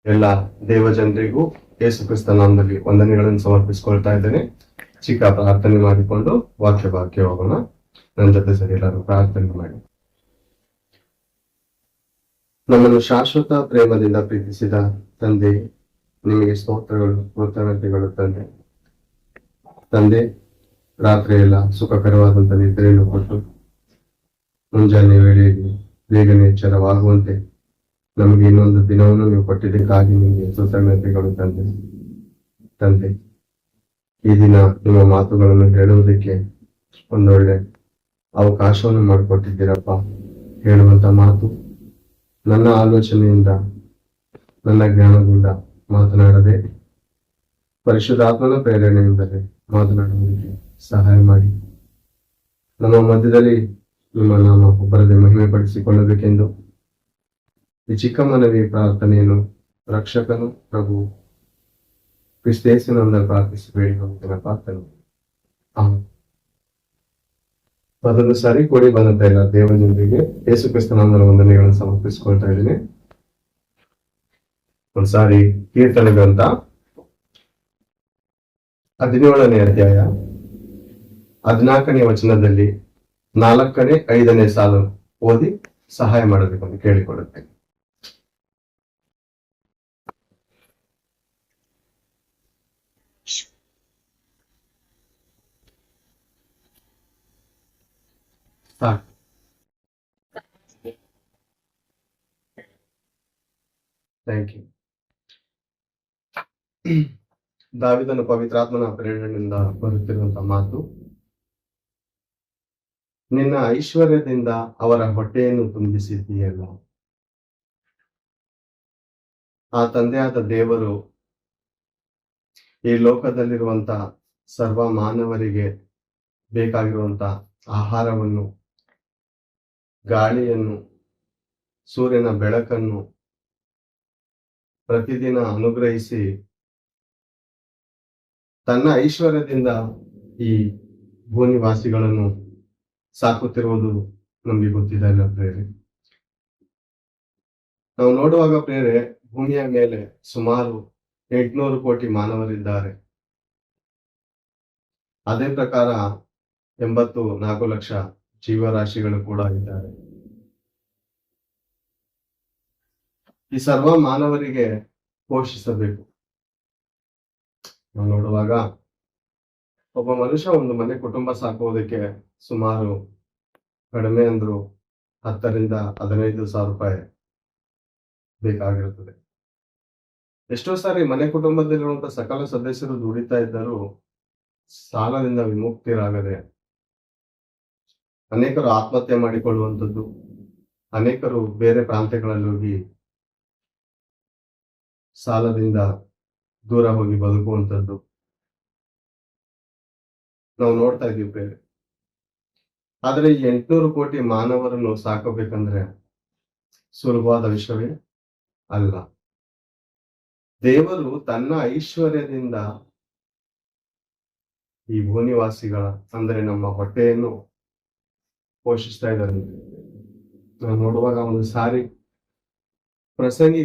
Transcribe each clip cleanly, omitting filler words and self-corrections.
ಎಲ್ಲ ದೇವಜನರಿಗೂ ಯೇಸು ಕ್ರಿಸ್ತ ನಾಮದಲ್ಲಿ ವಂದನೆಗಳನ್ನು ಸಮರ್ಪಿಸಿಕೊಳ್ತಾ ಇದ್ದೇನೆ. ಚಿಕ್ಕ ಪ್ರಾರ್ಥನೆ ಮಾಡಿಕೊಂಡು ವಾಕ್ಯ ಹೋಗೋಣ. ನನ್ನ ಜೊತೆ ಸರಿ ಎಲ್ಲರೂ ಪ್ರಾರ್ಥನೆ ಮಾಡಿ. ನಮ್ಮನ್ನು ಶಾಶ್ವತ ಪ್ರೇಮದಿಂದ ಪ್ರೀತಿಸಿದ ತಂದೆ, ನಿಮಗೆ ಸ್ತೋತ್ರಗಳು, ಕೃತಜ್ಞತೆಗಳು ತಂದೆ. ರಾತ್ರಿ ಎಲ್ಲ ಸುಖಕರವಾದಂತ ನಿದ್ರೆಯನ್ನು ಕೊಟ್ಟು ಮುಂಜಾನೆ ವೇಳೆಯಲ್ಲಿ ಬೇಗನೆ ಎಚ್ಚರವಾಗುವಂತೆ ನಮಗೆ ಇನ್ನೊಂದು ದಿನವನ್ನು ನೀವು ಕೊಟ್ಟಿದ್ದಕ್ಕಾಗಿ ನಿಮಗೆ ಕೃತಜ್ಞತೆಗಳು ತಂದೆ. ಈ ದಿನ ನಿಮ್ಮ ಮಾತುಗಳನ್ನು ಹೇಳುವುದಕ್ಕೆ ಒಂದೊಳ್ಳೆ ಅವಕಾಶವನ್ನು ಮಾಡಿಕೊಟ್ಟಿದ್ದೀರಪ್ಪ. ಹೇಳುವಂತ ಮಾತು ನನ್ನ ಆಲೋಚನೆಯಿಂದ, ನನ್ನ ಜ್ಞಾನದಿಂದ ಮಾತನಾಡದೆ ಪರಿಶುದ್ಧಾತ್ಮನ ಪ್ರೇರಣೆಯಿಂದಲೇ ಮಾತನಾಡುವುದಕ್ಕೆ ಸಹಾಯ ಮಾಡಿ. ನಮ್ಮ ಮಧ್ಯದಲ್ಲಿ ನಿಮ್ಮ ನಾಮ ಒಬ್ಬರದೇ ಮಹಿಮೆ ಪಡಿಸಿಕೊಳ್ಳಬೇಕೆಂದು ಈ ಚಿಕ್ಕ ಮನವಿ ಪ್ರಾರ್ಥನೆಯನ್ನು ರಕ್ಷಕನು ಪ್ರಭು ಕ್ರಿಸ್ತೇಸುವಿನಿಂದ ಪ್ರಾರ್ಥಿಸಿ ಬೇಡಿಕೊಳ್ಳುತ್ತೇನೆ ಪ್ರಾರ್ಥನೆ. ಅದೊಂದು ಸಾರಿ ಕೂಡಿ ಬಂದಂತ ಎಲ್ಲ ದೇವಜನರಿಗೆ ಯೇಸು ಕ್ರಿಸ್ತ ನಾಮದ ವಂದನೆಗಳನ್ನು ಸಮರ್ಪಿಸಿಕೊಳ್ತಾ ಇದ್ದೀನಿ. ಒಂದ್ಸಾರಿ ಕೀರ್ತನೆ ಗ್ರಂಥ 17ನೇ ಅಧ್ಯಾಯ 14ನೇ ವಚನದಲ್ಲಿ 4ನೇ 5ನೇ ಸಾಲು ಓದಿ ಸಹಾಯ ಮಾಡಬೇಕೆಂದು ಕೇಳಿಕೊಳ್ಳುತ್ತೇನೆ. Thank you. ದಾವಿದನು ಪವಿತ್ರಾತ್ಮನ ಪ್ರೇರಣೆಯಿಂದ ಬರುತ್ತಿರುವಂತಹ ಮಾತು, ನಿನ್ನ ಐಶ್ವರ್ಯದಿಂದ ಅವರ ಹೊಟ್ಟೆಯನ್ನು ತುಂಬಿಸಿದ್ದೀಯಲ್ಲ. ಆ ತಂದೆಯಾದ ದೇವರು ಈ ಲೋಕದಲ್ಲಿರುವಂತ ಸರ್ವ ಮಾನವರಿಗೆ ಬೇಕಾಗಿರುವಂತ ಆಹಾರವನ್ನು, ಗಾಳಿಯನ್ನು, ಸೂರ್ಯನ ಬೆಳಕನ್ನು ಪ್ರತಿದಿನ ಅನುಗ್ರಹಿಸಿ ತನ್ನ ಐಶ್ವರ್ಯದಿಂದ ಈ ಭೂನಿವಾಸಿಗಳನ್ನು ಸಾಕುತ್ತಿರುವುದು ನಮಗೆ ಗೊತ್ತಿದೆ ಅಲ್ಲ ಪ್ರೇರೆ. ನಾವು ನೋಡುವಾಗ ಪ್ರೇರೆ, ಭೂಮಿಯ ಮೇಲೆ ಸುಮಾರು 800 ಕೋಟಿ ಮಾನವರಿದ್ದಾರೆ. ಅದೇ ಪ್ರಕಾರ 84 ಲಕ್ಷ ಜೀವರಾಶಿಗಳು ಕೂಡ ಇದ್ದಾರೆ. ಈ ಸರ್ವ ಮಾನವರಿಗೆ ಪೋಷಿಸಬೇಕು. ನಾವು ನೋಡುವಾಗ ಒಬ್ಬ ಮನುಷ್ಯ ಒಂದು ಮನೆ ಕುಟುಂಬ ಸಾಕುವುದಕ್ಕೆ ಸುಮಾರು ಕಡಿಮೆ ಅಂದ್ರು 10,000 to 15,000 ರೂಪಾಯಿ ಬೇಕಾಗಿರುತ್ತದೆ. ಎಷ್ಟೋ ಸಾರಿ ಮನೆ ಕುಟುಂಬದಲ್ಲಿರುವಂತಹ ಸಕಲ ಸದಸ್ಯರು ದುಡಿತಾ ಇದ್ದರೂ ಸಾಲದಿಂದ ವಿಮುಕ್ತಿರಾಗದೆ ಅನೇಕರು ಆತ್ಮಹತ್ಯೆ ಮಾಡಿಕೊಳ್ಳುವಂಥದ್ದು, ಅನೇಕರು ಬೇರೆ ಪ್ರಾಂತ್ಯಗಳಲ್ಲಿ ಹೋಗಿ ಸಾಲದಿಂದ ದೂರ ಹೋಗಿ ಬದುಕುವಂಥದ್ದು ನಾವು ನೋಡ್ತಾ ಇದ್ದೀವಿ ಬೇರೆ. ಆದ್ರೆ ಈ 800 ಕೋಟಿ ಮಾನವರನ್ನು ಸಾಕಬೇಕಂದ್ರೆ ಸುಲಭವಾದ ವಿಷಯವೇ ಅಲ್ಲ. ದೇವರು ತನ್ನ ಐಶ್ವರ್ಯದಿಂದ ಈ ಭೂನಿವಾಸಿಗಳ ಅಂದ್ರೆ ನಮ್ಮ ಹೊಟ್ಟೆಯನ್ನು ಪೋಷಿಸ್ತಾ ಇದ್ದಾರೆ. ನಾವು ನೋಡುವಾಗ ಒಂದು ಸಾರಿ ಪ್ರಸಂಗಿ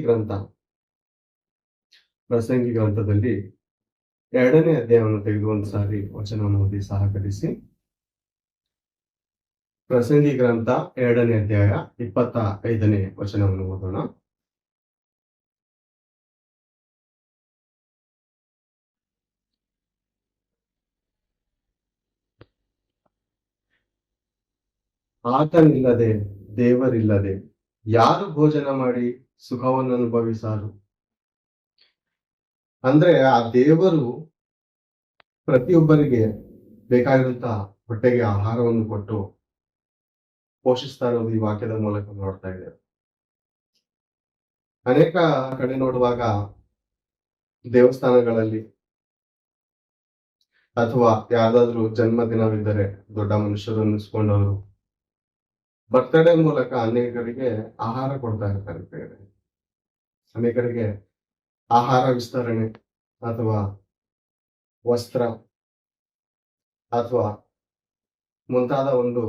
ಗ್ರಂಥದಲ್ಲಿ 2ನೇ ಅಧ್ಯಾಯವನ್ನು ತೆಗೆದು ಒಂದು ಸಾರಿ ವಚನವನ್ನು ಓದಿ ಸಹಕರಿಸಿ. ಪ್ರಸಂಗಿ ಗ್ರಂಥ 2ನೇ ಅಧ್ಯಾಯ 25ನೇ ವಚನವನ್ನು ಓದೋಣ. ಆತನಿಲ್ಲದೆ, ದೇವರಿಲ್ಲದೆ ಯಾರು ಭೋಜನ ಮಾಡಿ ಸುಖವನ್ನು ಅನುಭವಿಸಾರು. ಅಂದ್ರೆ ಆ ದೇವರು ಪ್ರತಿಯೊಬ್ಬರಿಗೆ ಬೇಕಾಗಿರುವಂತಹ ಹೊಟ್ಟೆಗೆ ಆಹಾರವನ್ನು ಕೊಟ್ಟು ಪೋಷಿಸ್ತಾ ಇರೋದು ಈ ವಾಕ್ಯದ ಮೂಲಕ ನೋಡ್ತಾ ಇದ್ದೇವೆ. ಅನೇಕ ಕಡೆ ನೋಡುವಾಗ ದೇವಸ್ಥಾನಗಳಲ್ಲಿ ಅಥವಾ ಯಾವ್ದಾದ್ರು ಜನ್ಮದಿನವಿದ್ದರೆ ದೊಡ್ಡ ಮನುಷ್ಯರು ಅನ್ನಿಸ್ಕೊಂಡವರು ಬರ್ತಡೇ ಮೂಲಕ ಅನೇಕರಿಗೆ ಆಹಾರ ಕೊಡ್ತಾ ಇರ್ತಾರೆ. ಅನೇಕರಿಗೆ ಆಹಾರ ವಿಸ್ತರಣೆ ಅಥವಾ ವಸ್ತ್ರ ಅಥವಾ ಮುಂತಾದ ಒಂದು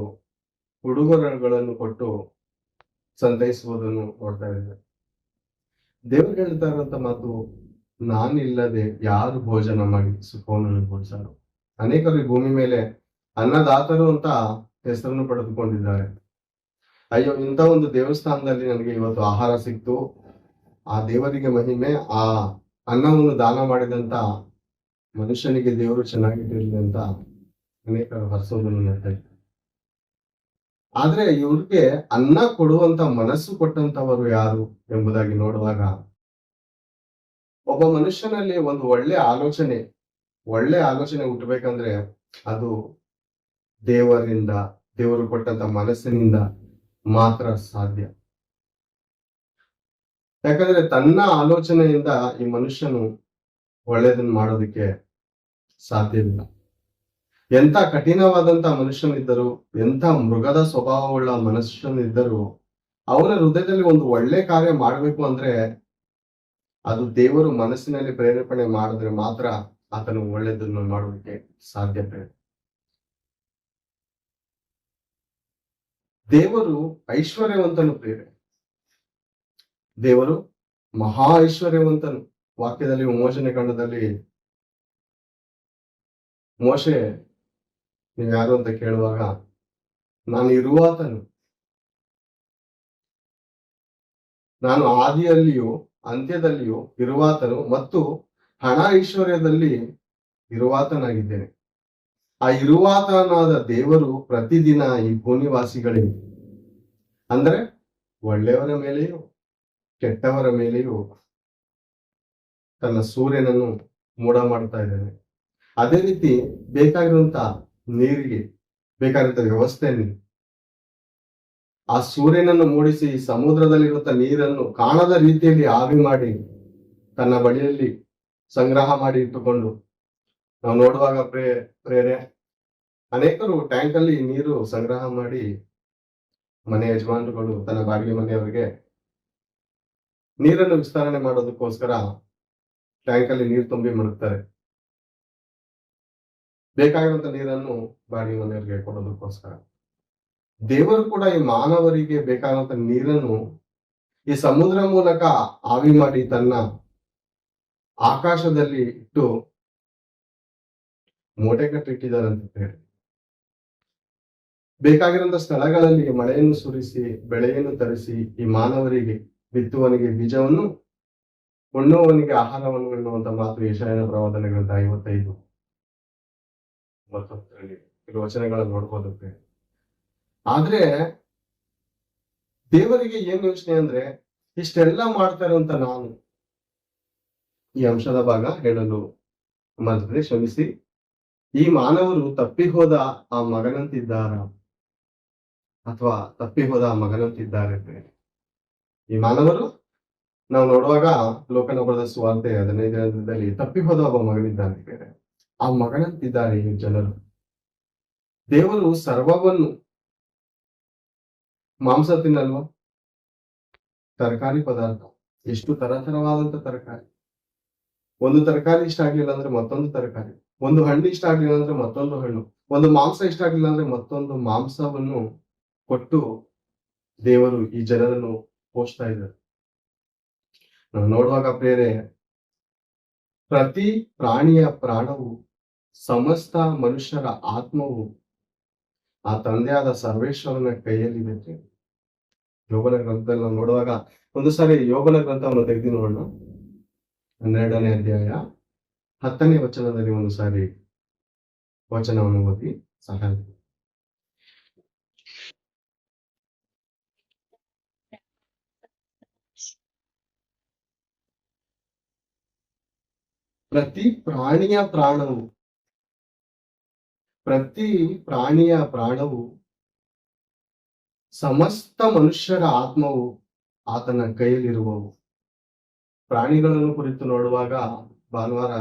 ಉಡುಗೊರೆಗಳನ್ನು ಕೊಟ್ಟು ಸಂತೈಸುವುದನ್ನು ನೋಡ್ತಾ ಇದ್ದೇವೆ. ದೇವರು ಹೇಳ್ತಾ ಇರುವಂತ ಮಾತು, ನಾನಿಲ್ಲದೆ ಯಾರು ಭೋಜನ ಮಾಡಿ ಸುಖವನ್ನು ಅನುಭವಿಸರು. ಅನೇಕರು ಈ ಭೂಮಿ ಮೇಲೆ ಅನ್ನದಾತರು ಅಂತ ಹೆಸರನ್ನು ಪಡೆದುಕೊಂಡಿದ್ದಾರೆ. ಅಯ್ಯೋ, ಇಂಥ ಒಂದು ದೇವಸ್ಥಾನದಲ್ಲಿ ನನಗೆ ಇವತ್ತು ಆಹಾರ ಸಿಕ್ತು, ಆ ದೇವರಿಗೆ ಮಹಿಮೆ, ಆ ಅನ್ನವನ್ನು ದಾನ ಮಾಡಿದಂತ ಮನುಷ್ಯನಿಗೆ ದೇವರು ಚೆನ್ನಾಗಿಟ್ಟಿರ್ಲಿ ಅಂತ ಅನೇಕರು ಹರಿಸೋದನ್ನು ನೋಡ್ತಾ ಇದ್ದಾರೆ. ಆದ್ರೆ ಇವ್ರಿಗೆ ಅನ್ನ ಕೊಡುವಂತ ಮನಸ್ಸು ಕೊಟ್ಟಂತವರು ಯಾರು ಎಂಬುದಾಗಿ ನೋಡುವಾಗ, ಒಬ್ಬ ಮನುಷ್ಯನಲ್ಲಿ ಒಂದು ಒಳ್ಳೆ ಆಲೋಚನೆ ಹುಟ್ಟಬೇಕಂದ್ರೆ ಅದು ದೇವರು ಕೊಟ್ಟಂತ ಮನಸ್ಸಿನಿಂದ ಮಾತ್ರ ಸಾಧ್ಯ. ಯಾಕಂದ್ರೆ ತನ್ನ ಆಲೋಚನೆಯಿಂದ ಈ ಮನುಷ್ಯನು ಒಳ್ಳೆಯದನ್ನು ಮಾಡೋದಕ್ಕೆ ಸಾಧ್ಯವಿಲ್ಲ. ಎಂಥ ಕಠಿಣವಾದಂತ ಮನುಷ್ಯನಿದ್ದರು, ಎಂಥ ಮೃಗದ ಸ್ವಭಾವವುಳ್ಳ ಮನುಷ್ಯನಿದ್ದರು, ಅವನ ಹೃದಯದಲ್ಲಿ ಒಂದು ಒಳ್ಳೆ ಕಾರ್ಯ ಮಾಡಬೇಕು ಅಂದ್ರೆ ಅದು ದೇವರು ಮನಸ್ಸಿನಲ್ಲಿ ಪ್ರೇರೇಪಣೆ ಮಾಡಿದ್ರೆ ಮಾತ್ರ ಆತನು ಒಳ್ಳೆಯದನ್ನು ಮಾಡೋದಕ್ಕೆ ಸಾಧ್ಯತೆ. ದೇವರು ಐಶ್ವರ್ಯವಂತನು ಪ್ರೇರೆ. ದೇವರು ಮಹಾ ಐಶ್ವರ್ಯವಂತನು. ವಾಕ್ಯದಲ್ಲಿ ವಿಮೋಚನೆ ಕಾಂಡದಲ್ಲಿ ಮೋಶೆ ನೀವು ಯಾರು ಅಂತ ಕೇಳುವಾಗ, ನಾನು ಇರುವಾತನು, ನಾನು ಆದಿಯಲ್ಲಿಯೂ ಅಂತ್ಯದಲ್ಲಿಯೂ ಇರುವಾತನು ಮತ್ತು ಹಣ ಐಶ್ವರ್ಯದಲ್ಲಿ ಇರುವಾತನಾಗಿದ್ದೇನೆ. ಆ ಇರುವಾತನಾದ ದೇವರು ಪ್ರತಿದಿನ ಈ ಭೂನಿವಾಸಿಗಳಿಗೆ, ಅಂದ್ರೆ ಒಳ್ಳೆಯವರ ಮೇಲೆಯೂ ಕೆಟ್ಟವರ ಮೇಲೆಯೂ ತನ್ನ ಸೂರ್ಯನನ್ನು ಮೂಡ ಮಾಡ್ತಾ ಇದ್ದಾನೆ. ಅದೇ ರೀತಿ ಬೇಕಾಗಿರುವಂತ ನೀರಿಗೆ ಬೇಕಾಗಿರುವಂತ ವ್ಯವಸ್ಥೆಯನ್ನು ಆ ಸೂರ್ಯನನ್ನು ಮೂಡಿಸಿ ಸಮುದ್ರದಲ್ಲಿರುವಂತ ನೀರನ್ನು ಕಾಣದ ರೀತಿಯಲ್ಲಿ ಆವಿ ಮಾಡಿ ತನ್ನ ಬಳಿಯಲ್ಲಿ ಸಂಗ್ರಹ ಮಾಡಿ ಇಟ್ಟುಕೊಂಡು, ನಾವು ನೋಡುವಾಗ ಪ್ರೇರೆ ಅನೇಕರು ಟ್ಯಾಂಕ್ ಅಲ್ಲಿ ನೀರು ಸಂಗ್ರಹ ಮಾಡಿ ಮನೆ ಯಜಮಾನರುಗಳು ತನ್ನ ಬಾಡಿಗೆ ಮನೆಯವರಿಗೆ ನೀರನ್ನು ವಿಸ್ತರಣೆ ಮಾಡೋದಕ್ಕೋಸ್ಕರ ಟ್ಯಾಂಕ್ ಅಲ್ಲಿ ನೀರು ತುಂಬಿ ಮಡಗ್ತಾರೆ. ಬೇಕಾಗಿರುವಂತ ನೀರನ್ನು ಬಾಡಿಗೆ ಮನೆಯವರಿಗೆ ಕೊಡೋದಕ್ಕೋಸ್ಕರ ದೇವರು ಕೂಡ ಈ ಮಾನವರಿಗೆ ಬೇಕಾದಂತ ನೀರನ್ನು ಈ ಸಮುದ್ರ ಮೂಲಕ ಆವಿ ಮಾಡಿ ತನ್ನ ಆಕಾಶದಲ್ಲಿ ಇಟ್ಟು ಮೂಟೆ ಕಟ್ಟಿಟ್ಟಿದ್ದಾರಂತ ಹೇಳಿ, ಬೇಕಾಗಿರುವಂತ ಸ್ಥಳಗಳಲ್ಲಿ ಮಳೆಯನ್ನು ಸುರಿಸಿ ಬೆಳೆಯನ್ನು ತರಿಸಿ ಈ ಮಾನವರಿಗೆ ಬಿತ್ತುವನಿಗೆ ಬೀಜವನ್ನು, ಉಣ್ಣುವವನಿಗೆ ಆಹಾರವನ್ನು ಎನ್ನುವಂತ ಮಾತು ಯೆಶಾಯನ ಪ್ರವಾದನೆ ಗ್ರಂಥ 55:30 ಕೆಲವು ವಚನಗಳನ್ನು ನೋಡ್ಬೋದಕ್ಕೆ. ಆದ್ರೆ ದೇವರಿಗೆ ಏನ್ ಯೋಚನೆ ಅಂದ್ರೆ, ಇಷ್ಟೆಲ್ಲ ಮಾಡ್ತಾ ಇರುವಂತ ನಾನು ಈ ಅಂಶದ ಭಾಗ ಹೇಳಲು ಮರೆತರೆ ಕ್ಷಮಿಸಿ. ಈ ಮಾನವರು ತಪ್ಪಿ ಹೋದ ಆ ಮಗನಂತಿದ್ದಾರ ಅಥವಾ ತಪ್ಪಿ ಹೋದ ಆ ಮಗನಂತಿದ್ದಾರೆ. ಈ ಮಾನವರು ನಾವು ನೋಡುವಾಗ ಲೋಕನ ಬರೆದ ಸುವಾರ್ತೆ 15ರಲ್ಲಿ ತಪ್ಪಿ ಹೋದ ಒಬ್ಬ ಮಗನಿದ್ದಾನೆ, ಆ ಮಗನಂತಿದ್ದಾರೆ ಈ ಜನರು. ದೇವರು ಸರ್ವವನ್ನು, ಮಾಂಸ ತಿನ್ನಲ್ವಾ, ತರಕಾರಿ ಪದಾರ್ಥ, ಎಷ್ಟು ತರತರವಾದಂತ ತರಕಾರಿ, ಒಂದು ತರಕಾರಿ ಇಷ್ಟ ಆಗ್ಲಿಲ್ಲ ಅಂದ್ರೆ ಮತ್ತೊಂದು ತರಕಾರಿ, ಒಂದು ಹಣ್ಣು ಇಷ್ಟ ಆಗ್ಲಿಲ್ಲ ಅಂದ್ರೆ ಮತ್ತೊಂದು ಹಣ್ಣು, ಒಂದು ಮಾಂಸ ಇಷ್ಟ ಆಗ್ಲಿಲ್ಲ ಅಂದ್ರೆ ಮತ್ತೊಂದು ಮಾಂಸವನ್ನು ಕೊಟ್ಟು ದೇವರು ಈ ಜನರನ್ನು ಪೋಷಿಸ್ತಾ ಇದ್ದಾರೆ. ನಾವು ನೋಡುವಾಗ ಪ್ರೇರೆ, ಪ್ರತಿ ಪ್ರಾಣಿಯ ಪ್ರಾಣವು, ಸಮಸ್ತ ಮನುಷ್ಯರ ಆತ್ಮವು ಆ ತಂದೆಯಾದ ಸರ್ವೇಶ್ವರನ ಕೈಯಲ್ಲಿದೆ. ಯೋಗನ ಗ್ರಂಥದಲ್ಲಿ ನಾವು ನೋಡುವಾಗ ಒಂದು ಸಾರಿ ಯೋಗನ ಗ್ರಂಥವನ್ನು ತೆಗೆದು ನೋಡೋಣ. 12ನೇ ಅಧ್ಯಾಯ 10ನೇ ವಚನದಲ್ಲಿ ಒಂದು ಸಾರಿ ವಚನವನ್ನು ಓದಿ ಸಹಾಯ. ಪ್ರತಿ ಪ್ರಾಣಿಯ ಪ್ರಾಣವು ಸಮಸ್ತ ಮನುಷ್ಯರ ಆತ್ಮವು ಆತನ ಕೈಯಲ್ಲಿರುವವು. ಪ್ರಾಣಿಗಳನ್ನು ಕುರಿತು ನೋಡುವಾಗ ಭಾನುವಾರ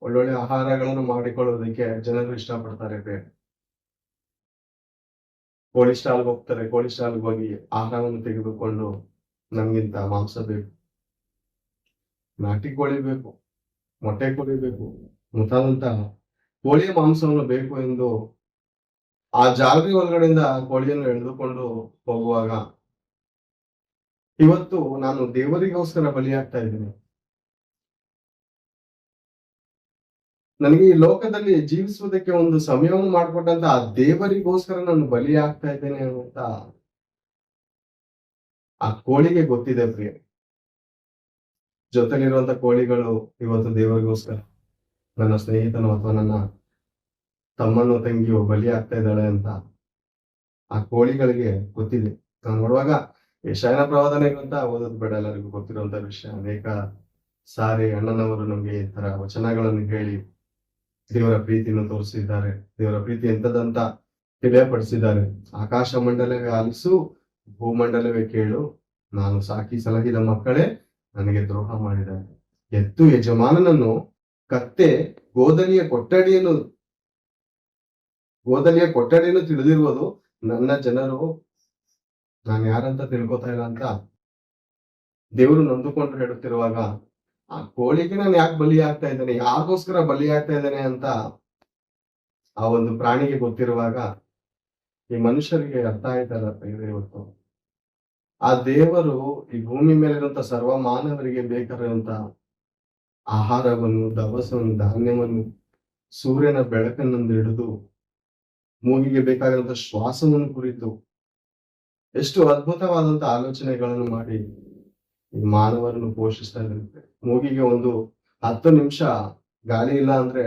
ಒಳ್ಳೊಳ್ಳೆ ಆಹಾರಗಳನ್ನು ಮಾಡಿಕೊಳ್ಳೋದಕ್ಕೆ ಜನರು ಇಷ್ಟಪಡ್ತಾರೆ. ಕೋಳಿ ಸ್ಟಾಲ್ಗೆ ಹೋಗ್ತಾರೆ, ಕೋಳಿ ಸ್ಟಾಲ್ಗೆ ಹೋಗಿ ಆಹಾರವನ್ನು ತೆಗೆದುಕೊಂಡು, ನಮ್ಗಿಂತ ಮಾಂಸ ಬೇಕು, ನಾಟಿ ಕೋಳಿ ಬೇಕು, ಮೊಟ್ಟೆ ಕೋಳಿ ಬೇಕು, ಮುಂತಾದಂತ ಕೋಳಿಯ ಮಾಂಸವನ್ನು ಬೇಕು ಎಂದು ಆ ಜಾಲರಿ ಒಳಗಡೆಯಿಂದ ಕೋಳಿಯನ್ನು ಎಳೆದುಕೊಂಡು ಹೋಗುವಾಗ ಇವತ್ತು ನಾನು ದೇವರಿಗೋಸ್ಕರ ಬಲಿಯಾಗ್ತಾ ಇದ್ದೀನಿ. ನನಗೆ ಈ ಲೋಕದಲ್ಲಿ ಜೀವಿಸುವುದಕ್ಕೆ ಒಂದು ಸಮಯವನ್ನು ಮಾಡಿಕೊಟ್ಟಂತ ಆ ದೇವರಿಗೋಸ್ಕರ ನಾನು ಬಲಿ ಆಗ್ತಾ ಇದ್ದೇನೆ ಅಂತ ಆ ಕೋಳಿಗೆ ಗೊತ್ತಿದೆ ಪ್ರಿಯ. ಜೊತೆಲಿರುವಂತ ಕೋಳಿಗಳು ಇವತ್ತು ದೇವರಿಗೋಸ್ಕರ ನನ್ನ ಸ್ನೇಹಿತನು ಅಥವಾ ನನ್ನ ತಮ್ಮನೋ ತಂಗಿಯೋ ಬಲಿ ಆಗ್ತಾ ಇದ್ದಾಳೆ ಅಂತ ಆ ಕೋಳಿಗಳಿಗೆ ಗೊತ್ತಿದೆ. ನಾನು ನೋಡುವಾಗ ಯೆಶಾಯನ ಪ್ರವಾದನೆಗಳಂತ ಓದೋದು ಬೇಡ, ಎಲ್ಲರಿಗೂ ಗೊತ್ತಿರುವಂತ ವಿಷಯ. ಅನೇಕ ಸಾರಿ ಅಣ್ಣನವರು ನಮ್ಗೆ ಈ ತರ ವಚನಗಳನ್ನು ಹೇಳಿ ದೇವರ ಪ್ರೀತಿಯನ್ನು ತೋರಿಸಿದ್ದಾರೆ. ದೇವರ ಪ್ರೀತಿ ಎಂತದಂತ ತಿಳಿಯಪಡಿಸಿದ್ದಾರೆ. ಆಕಾಶ ಮಂಡಲವೇ ಆಲಿಸು, ಭೂಮಂಡಲವೇ ಕೇಳು, ನಾನು ಸಾಕಿ ಸಲಹಿದ ಮಕ್ಕಳೇ ನನಗೆ ದ್ರೋಹ ಮಾಡಿದ್ದಾರೆ. ಎತ್ತು ಯಜಮಾನನನ್ನು, ಕತ್ತೆ ಗೋದಲಿಯ ಕೊಠಡಿಯನ್ನು ತಿಳಿದಿರುವುದು. ನನ್ನ ಜನರು ನಾನು ಯಾರಂತ ತಿಳ್ಕೊತಾ ಇಲ್ಲ ಅಂತ ದೇವರು ನೊಂದುಕೊಂಡು ಹೇಳುತ್ತಿರುವಾಗ ಆ ಕೋಳಿಗೆ ನಾನು ಯಾಕೆ ಬಲಿ ಆಗ್ತಾ ಇದ್ದೇನೆ, ಯಾರಿಗೋಸ್ಕರ ಬಲಿ ಆಗ್ತಾ ಇದ್ದೇನೆ ಅಂತ ಆ ಒಂದು ಪ್ರಾಣಿಗೆ ಗೊತ್ತಿರುವಾಗ ಈ ಮನುಷ್ಯರಿಗೆ ಅರ್ಥ ಆಯ್ತಲ್ಲ ಇವತ್ತು. ಆ ದೇವರು ಈ ಭೂಮಿ ಮೇಲಿರುವಂತ ಸರ್ವ ಮಾನವರಿಗೆ ಬೇಕಾಗಿರುವಂತ ಆಹಾರವನ್ನು, ದವಸವನ್ನು, ಧಾನ್ಯವನ್ನು, ಸೂರ್ಯನ ಬೆಳಕನ್ನು ಹಿಡಿದು ಮೂಗಿಗೆ ಬೇಕಾಗಿರುವಂತ ಶ್ವಾಸವನ್ನು ಕುರಿತು ಎಷ್ಟು ಅದ್ಭುತವಾದಂತ ಆಲೋಚನೆಗಳನ್ನು ಮಾಡಿ ಈ ಮಾನವರನ್ನು ಪೋಷಿಸ್ತಾ ಇರುತ್ತೆ. ಮೂಗಿಗೆ ಒಂದು 10 ನಿಮಿಷ ಗಾಳಿ ಇಲ್ಲ ಅಂದ್ರೆ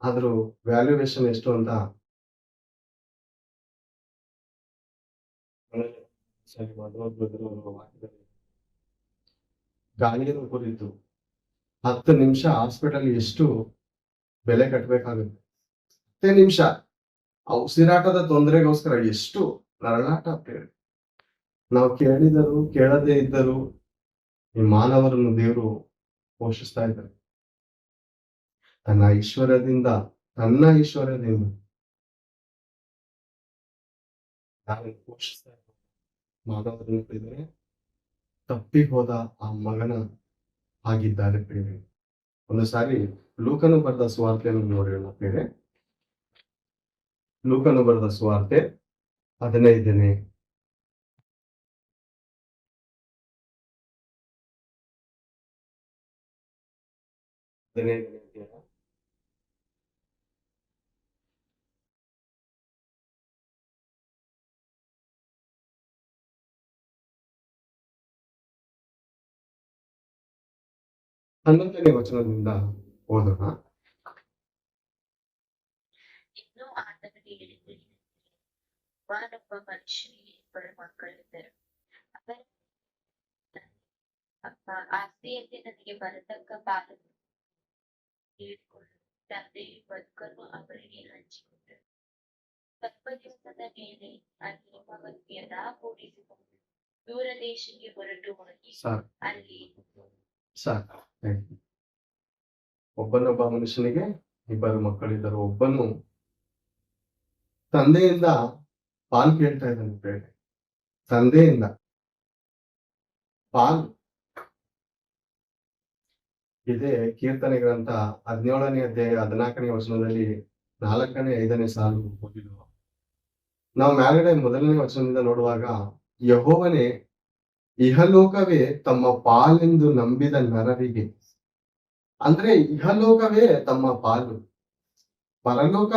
ಅದ್ರ ವ್ಯಾಲ್ಯೂಯೇಷನ್ ಎಷ್ಟು ಅಂತ ಗಾಳಿಯನ್ನು ಕುರಿತು 10 ನಿಮಿಷ ಹಾಸ್ಪಿಟಲ್ ಎಷ್ಟು ಬೆಲೆ ಕಟ್ಟಬೇಕಾಗುತ್ತೆ. 10 ನಿಮಿಷ ಆ ಉಸಿರಾಟದ ತೊಂದರೆಗೋಸ್ಕರ ಎಷ್ಟು ನರಳಾಟ ಆಗ್ತೇವೆ. ನಾವು ಕೇಳಿದರು ಕೇಳದೇ ಇದ್ದರು ಈ ಮಾನವರನ್ನು ದೇವರು ಪೋಷಿಸ್ತಾ ಇದ್ದಾರೆ. ತನ್ನ ಐಶ್ವರ್ಯದಿಂದ ಯಾರನ್ನು ಪೋಷಿಸ್ತಾ ಇದ್ದಾರೆ. ಮಾನವರನ್ನು ಪ್ರಿಯರೇ, ತಪ್ಪಿ ಹೋದ ಆ ಮಗನ ಆಗಿದ್ದಾರೆ ಪ್ರಿಯರೇ. ಒಂದು ಸಾರಿ ಲೂಕನು ಬರೆದ ಸುವಾರ್ತೆಯನ್ನು ನೋಡೋಣ ಪ್ರಿಯರೇ. ಲೂಕನು ಬರೆದ ಸುವಾರ್ತೆ 15ನೇ ಅಧ್ಯಾಯ 11ನೇ ವಚನದಿಂದ ಓದೋಣ. ಇನ್ನು ಆತನಿಗೆ ಹೇಳಿದ್ದೇನೆಂದರೆ, ಒಬ್ಬ ಮನುಷ್ಯನಿಗೆ 2 ಮಕ್ಕಳಿದ್ದರು. ಅವರ ಅಪ್ಪ, ಆಸ್ತಿಯಲ್ಲಿ ನನಗೆ ಬರತಕ್ಕ ಪಾಲನ್ನು ನೀಡಿಕೊಳ್ಳು, ತಂದೆಯು ಬದುಕನ್ನು ಅವರಿಗೆ ಹಂಚಿಕೊಟ್ಟರು. ಸ್ವಲ್ಪ ದಿವಸದ ಮೇಲೆ ಅಲ್ಲಿ ಮಗನಿಗೆ ಎಲ್ಲಾ ಕೂಡಿಸಿಕೊಂಡು ದೂರ ದೇಶಕ್ಕೆ ಹೊರಟು ಹೋಗಿ ಅಲ್ಲಿ ಒಬ್ಬನೊಬ್ಬ ಮನುಷ್ಯನಿಗೆ 2 ಮಕ್ಕಳಿದ್ದರು. ಒಬ್ಬನು ತಂದೆಯಿಂದ ಪಾಲ್ ಕೇಳ್ತಾ ಇದ್ದಾನೆ. ಬೇರೆ ತಂದೆಯಿಂದ ಪಾಲ್ ಇದೆ. ಕೀರ್ತನೆ ಗ್ರಂಥ 17ನೇ ಅಧ್ಯಾಯ 14ನೇ ವಚನದಲ್ಲಿ 4ನೇ 5ನೇ ಸಾಲು ಓದಿದ್ವು. ನಾವು ಮ್ಯಾಲ್ಗಡೆ 1ನೇ ವಚನದಿಂದ ನೋಡುವಾಗ, ಯೆಹೋವನೇ, ಇಹಲೋಕವೇ ತಮ್ಮ ಪಾಲೆಂದು ನಂಬಿದ ನರರಿಗೆ, ಅಂದ್ರೆ ಇಹಲೋಕವೇ ತಮ್ಮ ಪಾಲು, ಪರಲೋಕ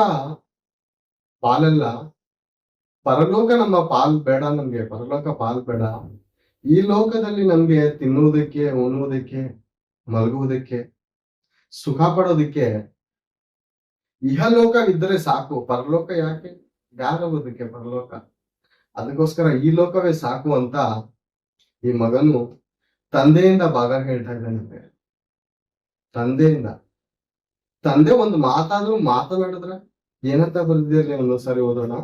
ಪಾಲಲ್ಲ. ಪರಲೋಕ ನಮ್ಮ ಪಾಲ್ ಬೇಡ, ನಮ್ಗೆ ಪರಲೋಕ ಪಾಲ್ ಬೇಡ. ಈ ಲೋಕದಲ್ಲಿ ನಮ್ಗೆ ತಿನ್ನುವುದಕ್ಕೆ, ಉಣ್ಣುವುದಕ್ಕೆ, ಮಲಗುವುದಕ್ಕೆ, ಸುಖ ಪಡೋದಕ್ಕೆ ಇಹಲೋಕವಿದ್ದರೆ ಸಾಕು. ಪರಲೋಕ ಯಾಕೆ? ಯಾರಾಗೋದಕ್ಕೆ ಪರಲೋಕ? ಅದಕ್ಕೋಸ್ಕರ ಈ ಲೋಕವೇ ಸಾಕು ಅಂತ ಈ ಮಗನು ತಂದೆಯಿಂದ ಭಾಗ ಹೇಳ್ತಾ ಇದ್ದಾನೆ. ತಂದೆ ಒಂದು ಮಾತಾದ್ರೂ ಮಾತನಾಡಿದ್ರೆ ಏನಂತ ಬರೆದಿರಲಿ ಒಂದೊಂದ್ಸರಿ ಓದೋಣ.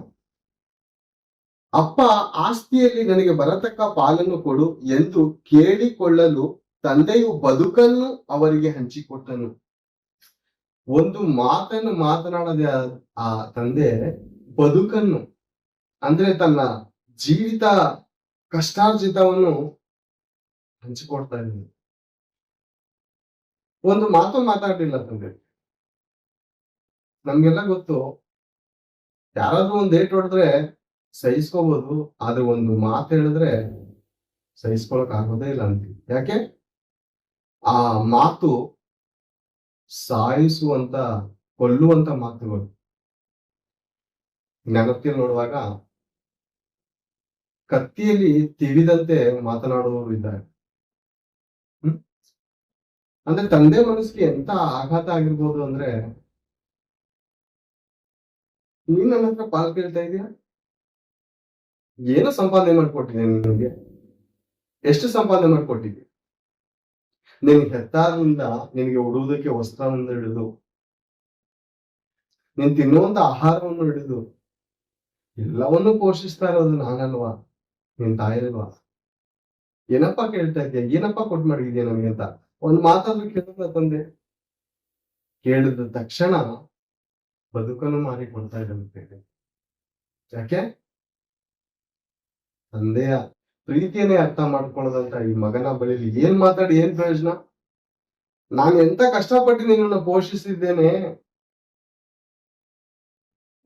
ಅಪ್ಪ, ಆಸ್ತಿಯಲ್ಲಿ ನನಗೆ ಬರತಕ್ಕ ಪಾಲನ್ನು ಕೊಡು ಎಂದು ಕೇಳಿಕೊಳ್ಳಲು ತಂದೆಯು ಬದುಕನ್ನು ಅವರಿಗೆ ಹಂಚಿಕೊಟ್ಟನು. ಒಂದು ಮಾತನ್ನು ಮಾತನಾಡದೆ ಆ ತಂದೆ ಬದುಕನ್ನು, ಅಂದ್ರೆ ತನ್ನ ಜೀವಿತ ಕಷ್ಟಾರ್ಜಿತವನ್ನು ಹಂಚಿಕೊಡ್ತಾ ಇದ್ದಾನೆ. ಒಂದು ಮಾತು ಮಾತಾಡಲಿಲ್ಲ ತಂದೆ. ನಮ್ಗೆಲ್ಲ ಗೊತ್ತು, ಯಾರಾದ್ರೂ ಒಂದ್ ಏಟ್ ಹೊಡೆದ್ರೆ ಸಹಿಸ್ಕೋಬಹುದು, ಆದ್ರೆ ಒಂದು ಮಾತು ಹೇಳಿದ್ರೆ ಸಹಿಸ್ಕೊಳಕ್ ಆಗೋದೇ ಇಲ್ಲ ಅಂತೀವಿ. ಯಾಕೆ? ಆ ಮಾತು ಸಾಯಿಸುವಂತ, ಕೊಲ್ಲುವಂತ ಮಾತುಗಳು. ಜ್ಞಾನೋಕ್ತಿಯಲ್ಲಿ ನೋಡುವಾಗ ಕತ್ತಿಯಲ್ಲಿ ತಿವಿದಂತೆ ಮಾತನಾಡುವವರು ಇದ್ದಾರೆ. ಅಂದ್ರೆ ತಂದೆ ಮನಸ್ಸಿಗೆ ಎಂತ ಆಘಾತ ಆಗಿರ್ಬೋದು ಅಂದ್ರೆ, ನೀನ್ ನನ್ನ ಹತ್ರ ಪಾಲ್ ಕೇಳ್ತಾ ಇದೀಯ, ಏನು ಸಂಪಾದನೆ ಮಾಡ್ಕೊಟ್ಟಿದ್ದೀನಿ ನಿನಗೆ, ಎಷ್ಟು ಸಂಪಾದನೆ ಮಾಡ್ಕೊಟ್ಟಿದ್ದಿ, ನಿನ್ ಹೆತ್ತಾರದಿಂದ ನಿನಗೆ ಉಡುವುದಕ್ಕೆ ವಸ್ತ್ರವನ್ನು ಹಿಡಿದು, ನೀನ್ ತಿನ್ನುವಂತ ಆಹಾರವನ್ನು ಹಿಡಿದು ಎಲ್ಲವನ್ನೂ ಪೋಷಿಸ್ತಾ ಇರೋದು ನಾನಲ್ವಾ, ನಿನ್ ತಾಯಿಲ್ವಾ? ಏನಪ್ಪ ಕೇಳ್ತಾ ಇದ್ಯಾ, ಏನಪ್ಪ ಕೊಟ್ಟು ಮಾಡಿದ್ಯಾ ನನಗೆ ಅಂತ ಒಂದ್ ಮಾತಾದ್ರೂ ಕೇಳಿದ ತಂದೆ. ಕೇಳಿದ ತಕ್ಷಣ ಬದುಕನ್ನು ಮಾರಿಕೊಳ್ತಾ ಇದ್ದಂತೆ. ಯಾಕೆ? ತಂದೆಯ ಪ್ರೀತಿಯನ್ನೇ ಅರ್ಥ ಮಾಡ್ಕೊಳ್ಳೋದಂತ ಈ ಮಗನ ಬಳಿಲಿ ಏನ್ ಮಾತಾಡಿ ಏನ್ ಪ್ರಯೋಜನ? ನಾನು ಎಂತ ಕಷ್ಟಪಟ್ಟು ನಿನ್ನನ್ನು ಪೋಷಿಸಿದ್ದೇನೆ,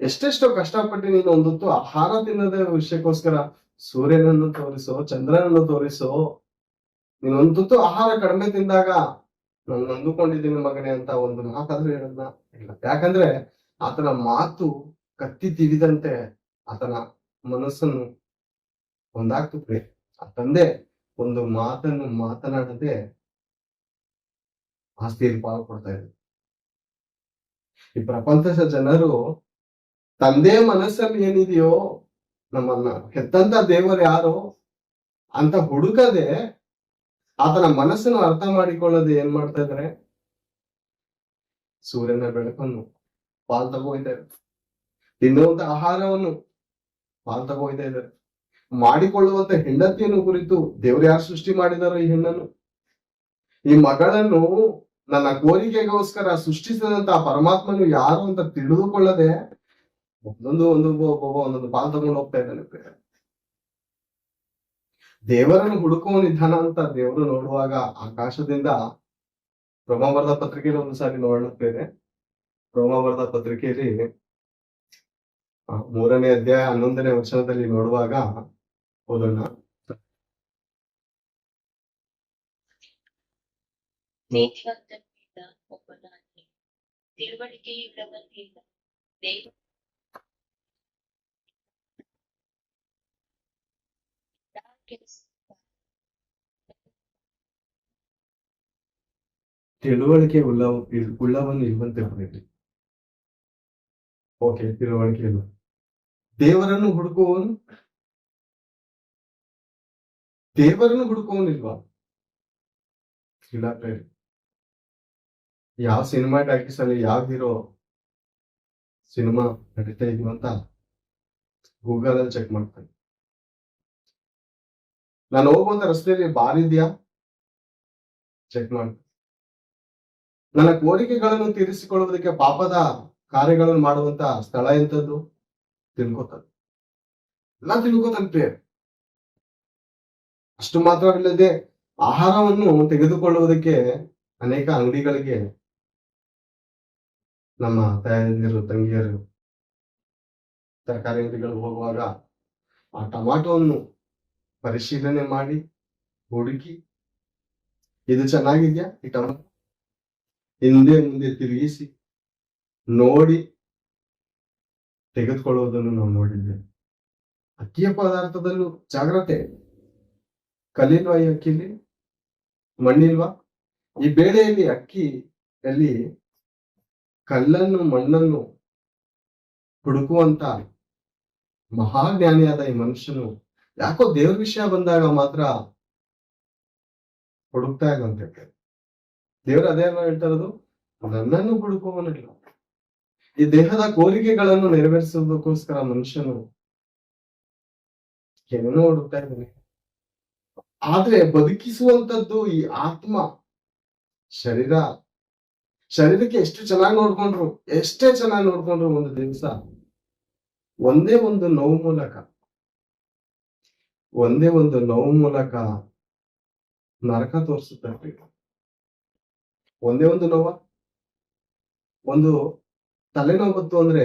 ಎಷ್ಟೆಷ್ಟೋ ಕಷ್ಟಪಟ್ಟು ನೀನು ಒಂದೊತ್ತು ಆಹಾರ ತಿನ್ನದ ವಿಷಯಕ್ಕೋಸ್ಕರ ಸೂರ್ಯನನ್ನು ತೋರಿಸೋ, ಚಂದ್ರನನ್ನು ತೋರಿಸೋ, ನೀನು ಒಂದೊತ್ತು ಆಹಾರ ಕಡಿಮೆ ತಿಂದಾಗ ನಾನು ನೊಂದುಕೊಂಡಿದ್ದೀನಿ ಮಗನೇ ಅಂತ ಒಂದು ಮಾತಾದ್ರೂ ಹೇಳೋದ್ನ ಇಲ್ಲ. ಯಾಕಂದ್ರೆ ಆತನ ಮಾತು ಕತ್ತಿ ತಿವಿದಂತೆ ಆತನ ಮನಸ್ಸನ್ನು ಒಂದಾಗ್ತದೆ. ಆ ತಂದೆ ಒಂದು ಮಾತನ್ನು ಮಾತನಾಡದೆ ಆಸ್ತಿಯಲ್ಲಿ ಪಾಲು ಕೊಡ್ತಾ ಇದ್ರು. ಈ ಪ್ರಪಂಚದ ಜನರು ತಂದೆ ಮನಸ್ಸಲ್ಲಿ ಏನಿದೆಯೋ, ನಮ್ಮನ್ನ ಹೆತ್ತಂತ ದೇವರು ಯಾರೋ ಅಂತ ಹುಡುಕದೆ, ಆತನ ಮನಸ್ಸನ್ನು ಅರ್ಥ ಮಾಡಿಕೊಳ್ಳದೆ ಏನ್ ಮಾಡ್ತಾ ಇದಾರೆ? ಸೂರ್ಯನ ಬೆಳಕನ್ನು ಪಾಲ್ ತಗೋಯ್ತಾ ಇದ್ದಾರೆ, ತಿನ್ನುವಂತ ಆಹಾರವನ್ನು ಪಾಲ್ ತಗೋಯ್ತಾ ಇದ್ದಾರೆ. ಮಾಡಿಕೊಳ್ಳುವಂತ ಹೆಂಡತಿಯನ್ನು ಕುರಿತು ದೇವ್ರು ಯಾರು ಸೃಷ್ಟಿ ಮಾಡಿದಾರೋ ಈ ಹೆಣ್ಣನ್ನು, ಈ ಮಗಳನ್ನು ನನ್ನ ಕೋರಿಕೆಗೋಸ್ಕರ ಸೃಷ್ಟಿಸಿದಂತ ಪರಮಾತ್ಮನು ಯಾರು ಅಂತ ತಿಳಿದುಕೊಳ್ಳದೆ ಒಂದೊಂದು ಪಾಲ್ ತಗೊಂಡು ಹೋಗ್ತಾ ಇದ್ದಾನೆ. ದೇವರನ್ನು ಹುಡುಕುವನಿದ್ದಾನ ಅಂತ ದೇವರು ನೋಡುವಾಗ ಆಕಾಶದಿಂದ, ರೋಮಾಬರದ ಪತ್ರಿಕೆಯಲ್ಲಿ ಒಂದು ಸಾರಿ ನೋಡುತ್ತೇನೆ. ರೋಮಾಬರದ ಪತ್ರಿಕೆಯಲ್ಲಿ 3ನೇ ಅಧ್ಯಾಯ 11ನೇ ವಚನದಲ್ಲಿ ನೋಡುವಾಗ ಓದೋಣ. ನೀತಿವಂತನಿಂದ ಒಬ್ಬನಾಗಿ ತಿಳುವಳಿಕೆಯುಳ್ಳವನಿಂದ ದೇವ ತಿಳುವಳಿಕೆ ಉಳ್ಳವನು ಇರುವಂತೆ ಬರಲಿ. ಓಕೆ, ತಿಳುವಳಿಕೆ ಇಲ್ಲ. ದೇವರನ್ನು ಹುಡುಕುವವನಿಲ್ವಾ? ಇಲ್ಲ. ಯಾವ ಸಿನಿಮಾ ಟಾಕೀಸ್ ಅಲ್ಲಿ ಯಾವ ಹೀರೋ ಸಿನಿಮಾ ನಡೀತಾ ಇದೀವಿ ಅಂತ ಗೂಗಲ್ ಅಲ್ಲಿ ಚೆಕ್ ಮಾಡ್ತಾನೆ. ನಾನು ಹೋಗುವಂತ ರಸ್ತೆಯಲ್ಲಿ ಬಾರ್ ಇದೆಯಾ ಚೆಕ್ ಮಾಡ್ತೀನಿ. ನನ್ನ ಕೋರಿಕೆಗಳನ್ನು ತೀರಿಸಿಕೊಳ್ಳುವುದಕ್ಕೆ ಪಾಪದ ಕಾರ್ಯಗಳನ್ನು ಮಾಡುವಂತ ಸ್ಥಳ ಎಂತದ್ದು ತಿಳ್ಕೊತಾನೆ. ಎಲ್ಲ ತಿಳ್ಕೊತಾನೆ. ಅಷ್ಟು ಮಾತ್ರವಿಲ್ಲದೆ ಆಹಾರವನ್ನು ತೆಗೆದುಕೊಳ್ಳುವುದಕ್ಕೆ ಅನೇಕ ಅಂಗಡಿಗಳಿಗೆ ನಮ್ಮ ತಾಯಂದಿರು, ತಂಗಿಯರು ತರಕಾರಿ ಅಂಗಡಿಗಳಿಗೆ ಹೋಗುವಾಗ ಆ ಟೊಮಾಟೋವನ್ನು ಪರಿಶೀಲನೆ ಮಾಡಿ ಹುಡುಕಿ, ಇದು ಚೆನ್ನಾಗಿದ್ಯಾ ಈ ಟೊಮಾಟೊ, ಹಿಂದೆ ಮುಂದೆ ತಿರುಗಿಸಿ ನೋಡಿ ತೆಗೆದುಕೊಳ್ಳುವುದನ್ನು ನಾವು ನೋಡಿದ್ದೇವೆ. ಅಕ್ಕಿಯ ಪದಾರ್ಥದಲ್ಲೂ ಜಾಗ್ರತೆ. ಕಲ್ಲಿಲ್ವಾ ಈ ಅಕ್ಕಿಲಿ? ಮಣ್ಣಿಲ್ವಾ? ಈ ಬೇಳೆಯಲ್ಲಿ, ಅಕ್ಕಿಯಲ್ಲಿ ಕಲ್ಲನ್ನು ಮಣ್ಣನ್ನು ಹುಡುಕುವಂತ ಮಹಾಜ್ಞಾನಿಯಾದ ಈ ಮನುಷ್ಯನು ಯಾಕೋ ದೇವ್ರ ವಿಷಯ ಬಂದಾಗ ಮಾತ್ರ ಹುಡುಕ್ತಾ ಇದ್ದಂತೆ. ದೇವ್ರು ಅದೇ ಹೇಳ್ತಾ ಇರೋದು, ನನ್ನನ್ನು ಹುಡುಕುವವನಿಲ್ಲ. ಈ ದೇಹದ ಕೋರಿಕೆಗಳನ್ನು ನೆರವೇರಿಸುವುದಕ್ಕೋಸ್ಕರ ಮನುಷ್ಯನು ಏನೇನೋ ಹುಡುಕ್ತಾ ಇದ್ದಾನೆ. ಆದ್ರೆ ಬದುಕಿಸುವಂತದ್ದು ಈ ಆತ್ಮ. ಶರೀರಕ್ಕೆ ಎಷ್ಟು ಚೆನ್ನಾಗಿ ನೋಡ್ಕೊಂಡ್ರು, ಎಷ್ಟೇ ಚೆನ್ನಾಗಿ ನೋಡ್ಕೊಂಡ್ರು, ಒಂದು ದಿವಸ ಒಂದೇ ಒಂದು ನೋವು ಮೂಲಕ ನರಕ ತೋರಿಸುತ್ತೆ. ಒಂದೇ ಒಂದು ನೋವ, ಒಂದು ತಲೆನೋವು ಬತ್ತು ಅಂದ್ರೆ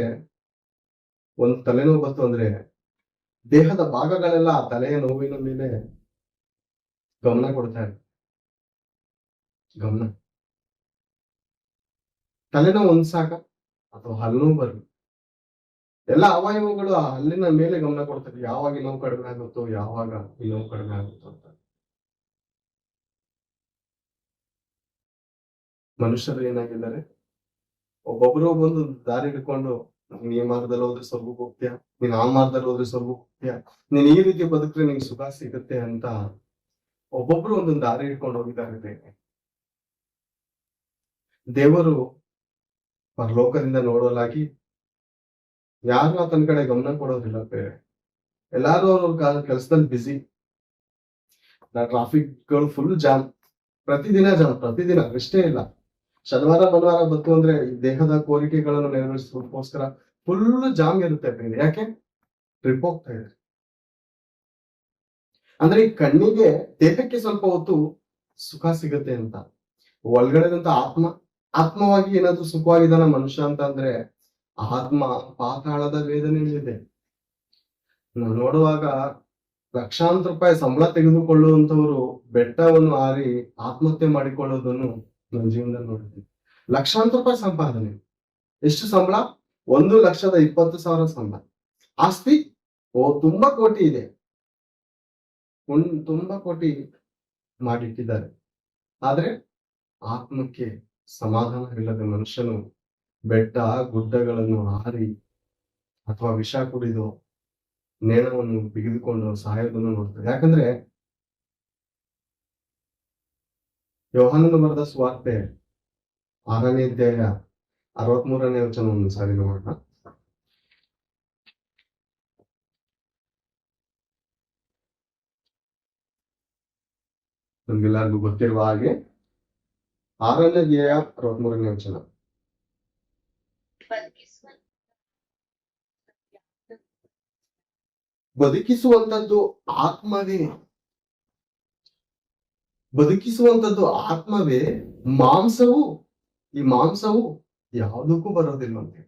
ದೇಹದ ಭಾಗಗಳೆಲ್ಲ ತಲೆಯ ನೋವಿನ ಮೇಲೆ ಗಮನ ಕೊಡ್ತಾ ಇರಿ. ಗಮನ. ತಲೆನೋವು ಒಂದ್ ಸಾಕ ಅಥವಾ ಹಲ್ಲುನೋವು ಬರ್ಲಿ, ಎಲ್ಲ ಅವಯವಗಳು ಆ ಹಲ್ಲಿನ ಮೇಲೆ ಗಮನ ಕೊಡ್ತಾರೆ. ಯಾವಾಗ ಈ ನೋವು ಕಡಿಮೆ ಆಗುತ್ತೋ, ಯಾವಾಗ ಈ ನೋವು ಕಡಿಮೆ ಆಗುತ್ತೋ ಅಂತ. ಮನುಷ್ಯರು ಏನಾಗಿದ್ದಾರೆ, ಒಬ್ಬೊಬ್ರು ಒಂದು ದಾರಿ ಹಿಡ್ಕೊಂಡು ನೀನ್ ಈ ಮಾರ್ಗದಲ್ಲಿ ಹೋದ್ರೆ ಸ್ವರ್ಗಕ್ಕೆ ಹೋಗ್ತೀಯ, ನೀನ್ ಆ ಮಾರ್ಗದಲ್ಲಿ ಹೋದ್ರೆ ಸ್ವರ್ಗಕ್ಕೆ ಹೋಗ್ತೀಯ, ನೀನ್ ಈ ರೀತಿ ಬದುಕ್ರೆ ನಿಂಗೆ ಸುಖ ಸಿಗುತ್ತೆ ಅಂತ ಒಬ್ಬೊಬ್ರು ಒಂದೊಂದು ದಾರಿ ಹಿಡ್ಕೊಂಡು ಹೋಗಿದ್ದಾರೆ. ದೇವರು ಪರಲೋಕದಿಂದ ನೋಡಲಾಗಿ ಯಾರು ಆತನ ಕಡೆ ಗಮನ ಕೊಡೋದಿಲ್ಲ. ಬೇರೆ ಎಲ್ಲಾರು ಅವ್ರ ಕೆಲಸದಲ್ಲಿ ಬಿಸಿ. ಟ್ರಾಫಿಕ್ಗಳು ಫುಲ್ ಜಾಮ್, ಪ್ರತಿದಿನ ಅಷ್ಟೇ ಇಲ್ಲ. ಶನಿವಾರ ಭಾನುವಾರ ಬಂತು ಅಂದ್ರೆ ಈ ದೇಹದ ಕೋರಿಕೆಗಳನ್ನು ನೆರವೇರಿಸೋದಕ್ಕೋಸ್ಕರ ಫುಲ್ ಜಾಮ್ ಇರುತ್ತೆ. ಬೇರೆ ಯಾಕೆ? ಟ್ರಿಪ್ ಹೋಗ್ತಾ ಇದೆ ಅಂದ್ರೆ ಈ ಕಣ್ಣಿಗೆ, ದೇಹಕ್ಕೆ ಸ್ವಲ್ಪ ಹೊತ್ತು ಸುಖ ಸಿಗುತ್ತೆ ಅಂತ. ಒಳಗಡೆದಂತ ಆತ್ಮವಾಗಿ ಏನಾದ್ರು ಸುಖವಾಗಿದ್ದಾನ ಮನುಷ್ಯ ಅಂತ ಅಂದ್ರೆ, ಆತ್ಮ ಪಾತಾಳದ ವೇದನೆಯಲ್ಲಿದೆ. ನಾವು ನೋಡುವಾಗ ಲಕ್ಷಾಂತರ ರೂಪಾಯಿ ಸಂಬಳ ತೆಗೆದುಕೊಳ್ಳುವಂತವರು ಬೆಟ್ಟವನ್ನು ಹಾರಿ ಆತ್ಮಹತ್ಯೆ ಮಾಡಿಕೊಳ್ಳೋದನ್ನು ನನ್ನ ಜೀವನದಲ್ಲಿ ನೋಡಿದ್ದೀನಿ. ಲಕ್ಷಾಂತರ ರೂಪಾಯಿ ಸಂಪಾದನೆ. ಎಷ್ಟು ಸಂಬಳ? 1,20,000 ಸಂಬಳ. ಆಸ್ತಿ ತುಂಬಾ ಕೋಟಿ ಇದೆ, ತುಂಬಾ ಕೋಟಿ ಮಾಡಿಟ್ಟಿದ್ದಾರೆ. ಆದ್ರೆ ಆತ್ಮಕ್ಕೆ ಸಮಾಧಾನವಿಲ್ಲದ ಮನುಷ್ಯನು ಬೆಟ್ಟ ಗುಡ್ಡಗಳನ್ನು ಹಾರಿ ಅಥವಾ ವಿಷ ಕುಡಿದು ನೇಣವನ್ನು ಬಿಗಿದುಕೊಂಡು ಸಾಯೋದನ್ನು ನೋಡ್ತಾರೆ. ಯಾಕಂದ್ರೆ ಯೋಹಾನನು ಬರೆದ ಸುವಾರ್ತೆ 6ನೇ ಅಧ್ಯಾಯ 63ನೇ ವಚನವನ್ನು ಸಾರಿ ನೋಡೋಣ. ನಮ್ಗೆಲ್ಲರಿಗೂ ಗೊತ್ತಿರುವ ಹಾಗೆ 6ನೇ ಅಧ್ಯಾಯ 63ನೇ ವಚನ. ಬದುಕಿಸುವಂತದ್ದು ಆತ್ಮವೇ, ಈ ಮಾಂಸವು ಯಾವುದಕ್ಕೂ ಬರೋದಿಲ್ಲಂತೆ.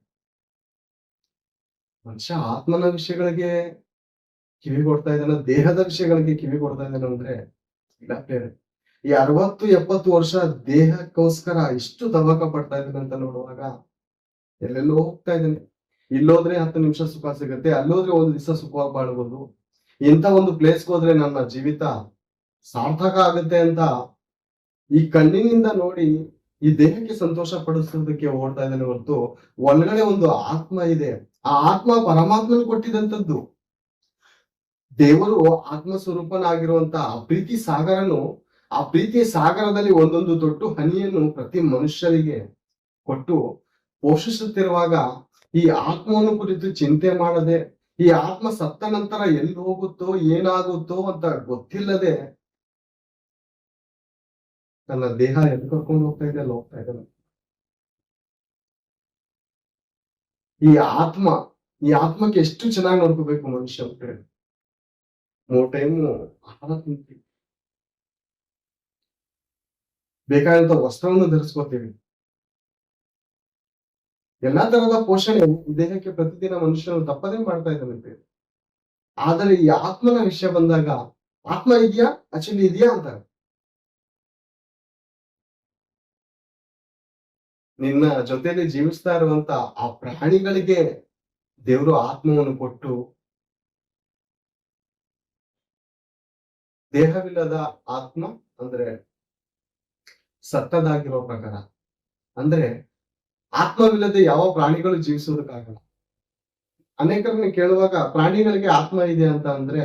ಮನುಷ್ಯ ಆತ್ಮನ ವಿಷಯಗಳಿಗೆ ಕಿವಿ ಕೊಡ್ತಾ ಇದ್ದಾನ, ದೇಹದ ವಿಷಯಗಳಿಗೆ ಕಿವಿ ಕೊಡ್ತಾ ಇದ್ದಾನ ಅಂದ್ರೆ ಇಲ್ಲ. ಬೇರೆ ಈ 60-70 ವರ್ಷ ದೇಹಕ್ಕೋಸ್ಕರ ಇಷ್ಟು ತವಕ ಪಡ್ತಾ ಇದ್ದಾನೆ ಅಂತ ನೋಡುವಾಗ ಎಲ್ಲೆಲ್ಲೋ ಹೋಗ್ತಾ ಇದ್ದಾನೆ. ಇಲ್ಲೋದ್ರೆ 10 ನಿಮಿಷ ಸುಖ ಸಿಗುತ್ತೆ, ಅಲ್ಲೋದ್ರೆ 1 ದಿವಸ ಸುಖವಾಗಿ ಬಾಳ್ಬೋದು, ಇಂಥ ಒಂದು ಪ್ಲೇಸ್ಗೆ ಹೋದ್ರೆ ನನ್ನ ಜೀವಿತ ಸಾರ್ಥಕ ಆಗುತ್ತೆ ಅಂತ ಈ ಕಣ್ಣಿನಿಂದ ನೋಡಿ ಈ ದೇಹಕ್ಕೆ ಸಂತೋಷ ಪಡಿಸೋದಕ್ಕೆ ಓಡ್ತಾ ಇದ್ದಾನೆ ಹೊರತು ಒಳಗಡೆ ಒಂದು ಆತ್ಮ ಇದೆ. ಆ ಆತ್ಮ ಪರಮಾತ್ಮನ ಕೊಟ್ಟಿದಂತದ್ದು. ದೇವರು ಆತ್ಮ ಸ್ವರೂಪನಾಗಿರುವಂತ ಆ ಪ್ರೀತಿ ಸಾಗರನು, ಆ ಪ್ರೀತಿಯ ಸಾಗರದಲ್ಲಿ ಒಂದೊಂದು ದೊಡ್ಡ ಹನಿಯನ್ನು ಪ್ರತಿ ಮನುಷ್ಯರಿಗೆ ಕೊಟ್ಟು ಪೋಷಿಸುತ್ತಿರುವಾಗ ಈ ಆತ್ಮವನ್ನು ಕುರಿತು ಚಿಂತೆ ಮಾಡದೆ, ಈ ಆತ್ಮ ಸತ್ತ ನಂತರ ಎಲ್ಲಿ ಹೋಗುತ್ತೋ ಏನಾಗುತ್ತೋ ಅಂತ ಗೊತ್ತಿಲ್ಲದೆ ನನ್ನ ದೇಹ ಎಲ್ಲಿ ಕರ್ಕೊಂಡು ಹೋಗ್ತಾ ಇದೆ ಅಲ್ಲಿ ಹೋಗ್ತಾ ಇದ್ದಾನೆ. ಈ ಆತ್ಮಕ್ಕೆ ಎಷ್ಟು ಚೆನ್ನಾಗಿ ನೋಡ್ಕೋಬೇಕು ಮನುಷ್ಯ ಅಂತ ಹೇಳಿ. 3 ಟೈಮು ಆಹಾರ ತಿಂತೀವಿ, ಬೇಕಾದಂತ ವಸ್ತ್ರವನ್ನು ಧರಿಸ್ಕೋತೀವಿ, ಎಲ್ಲಾ ತರದ ಪೋಷಣೆ ಈ ದೇಹಕ್ಕೆ ಪ್ರತಿದಿನ ಮನುಷ್ಯನು ತಪ್ಪದೇ ಮಾಡ್ತಾ ಇದ್ದಾನಂತೆ. ಆದರೆ ಈ ಆತ್ಮನ ವಿಷಯ ಬಂದಾಗ ಆತ್ಮ ಇದೆಯಾ, ಆಕ್ಚುಲಿ ಇದೆಯಾ ಅಂತ ನಿನ್ನ ಜೊತೆಯಲ್ಲಿ ಜೀವಿಸ್ತಾ ಇರುವಂತ ಆ ಪ್ರಾಣಿಗಳಿಗೆ ದೇವರು ಆತ್ಮವನ್ನು ಕೊಟ್ಟು, ದೇಹವಿಲ್ಲದ ಆತ್ಮ ಅಂದ್ರೆ ಸತ್ತದಾಗಿರೋ ಪ್ರಕಾರ. ಅಂದ್ರೆ ಆತ್ಮವಿಲ್ಲದೆ ಯಾವ ಪ್ರಾಣಿಗಳು ಜೀವಿಸೋದಕ್ಕಾಗಲ್ಲ. ಅನೇಕರನ್ನ ಕೇಳುವಾಗ ಪ್ರಾಣಿಗಳಿಗೆ ಆತ್ಮ ಇದೆ ಅಂತ ಅಂದ್ರೆ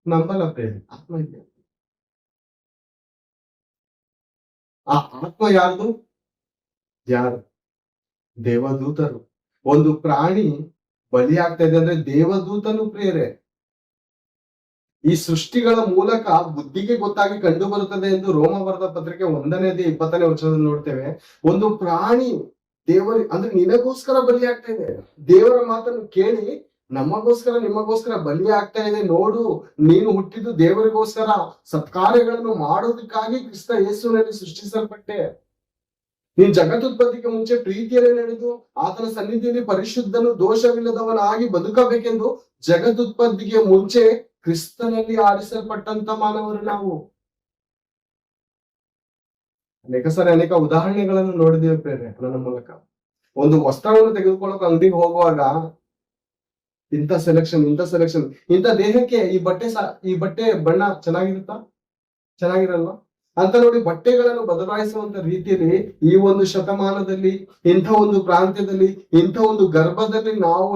ನಂಬಲ್ಲ. ಆತ್ಮ ಇದೆ. ಆ ಆತ್ಮ ಯಾರ್ದು? ಯಾರು? ದೇವದೂತರು. ಒಂದು ಪ್ರಾಣಿ ಬಲಿ ಆಗ್ತಾ ಇದೆ ಅಂದ್ರೆ ದೇವದೂತನು ಪ್ರಿಯರೇ. ಈ ಸೃಷ್ಟಿಗಳ ಮೂಲಕ ಬುದ್ಧಿಗೆ ಗೊತ್ತಾಗಿ ಕಂಡು ಬರುತ್ತದೆ ಎಂದು ರೋಮ ಬರೆದ ಪತ್ರಿಕೆ 1ನೇ ಅಧ್ಯಾಯ 20ನೇ ವಚನದಲ್ಲಿ ನೋಡ್ತೇವೆ. ಒಂದು ಪ್ರಾಣಿ ದೇವರ ಅಂದ್ರೆ ನಿನಗೋಸ್ಕರ ಬಲಿ ಆಗ್ತಾ ಇದೆ. ದೇವರ ಮಾತನ್ನು ಕೇಳಿ ನಮಗೋಸ್ಕರ ನಿಮಗೋಸ್ಕರ ಬಲಿ ಆಗ್ತಾ ಇದೆ. ನೋಡು, ನೀನು ಹುಟ್ಟಿದ್ದು ದೇವರಿಗೋಸ್ಕರ, ಸತ್ಕಾರ್ಯಗಳನ್ನು ಮಾಡೋದಕ್ಕಾಗಿ ಕ್ರಿಸ್ತ ಯೇಸುವಿನಲ್ಲಿ ಸೃಷ್ಟಿಸಲ್ಪಟ್ಟೆ. ನೀನ್ ಜಗತ್ತುತ್ಪತ್ತಿಗೆ ಮುಂಚೆ ಪ್ರೀತಿಯಲ್ಲಿ ನಡೆದು ಆತನ ಸನ್ನಿಧಿಯಲ್ಲಿ ಪರಿಶುದ್ಧನು ದೋಷವಿಲ್ಲದವನಾಗಿ ಬದುಕಬೇಕೆಂದು ಜಗತ್ತುತ್ಪತ್ತಿಗೆ ಮುಂಚೆ ಕ್ರಿಸ್ತನಲ್ಲಿ ಆರಿಸಲ್ಪಟ್ಟಂತ ಮಾನವರು ನಾವು. ಅನೇಕ ಸಾರಿ ಅನೇಕ ಉದಾಹರಣೆಗಳನ್ನು ನೋಡಿದ್ದೇವೆ ಪ್ರೇರೆ ನನ್ನ ಮೂಲಕ. ಒಂದು ವಸ್ತ್ರವನ್ನು ತೆಗೆದುಕೊಳ್ಳೋಕೆ ಅಂಗಡಿಗೆ ಹೋಗುವಾಗ ಇಂಥ ಸೆಲೆಕ್ಷನ್ ಇಂಥ ದೇಹಕ್ಕೆ ಈ ಬಟ್ಟೆ ಬಣ್ಣ ಚೆನ್ನಾಗಿರಲ್ವಾ ಅಂತ ನೋಡಿ ಬಟ್ಟೆಗಳನ್ನು ಬದಲಾಯಿಸುವಂತ ರೀತಿಯಲ್ಲಿ ಈ ಒಂದು ಶತಮಾನದಲ್ಲಿ ಇಂಥ ಒಂದು ಪ್ರಾಂತ್ಯದಲ್ಲಿ ಇಂಥ ಒಂದು ಗರ್ಭದಲ್ಲಿ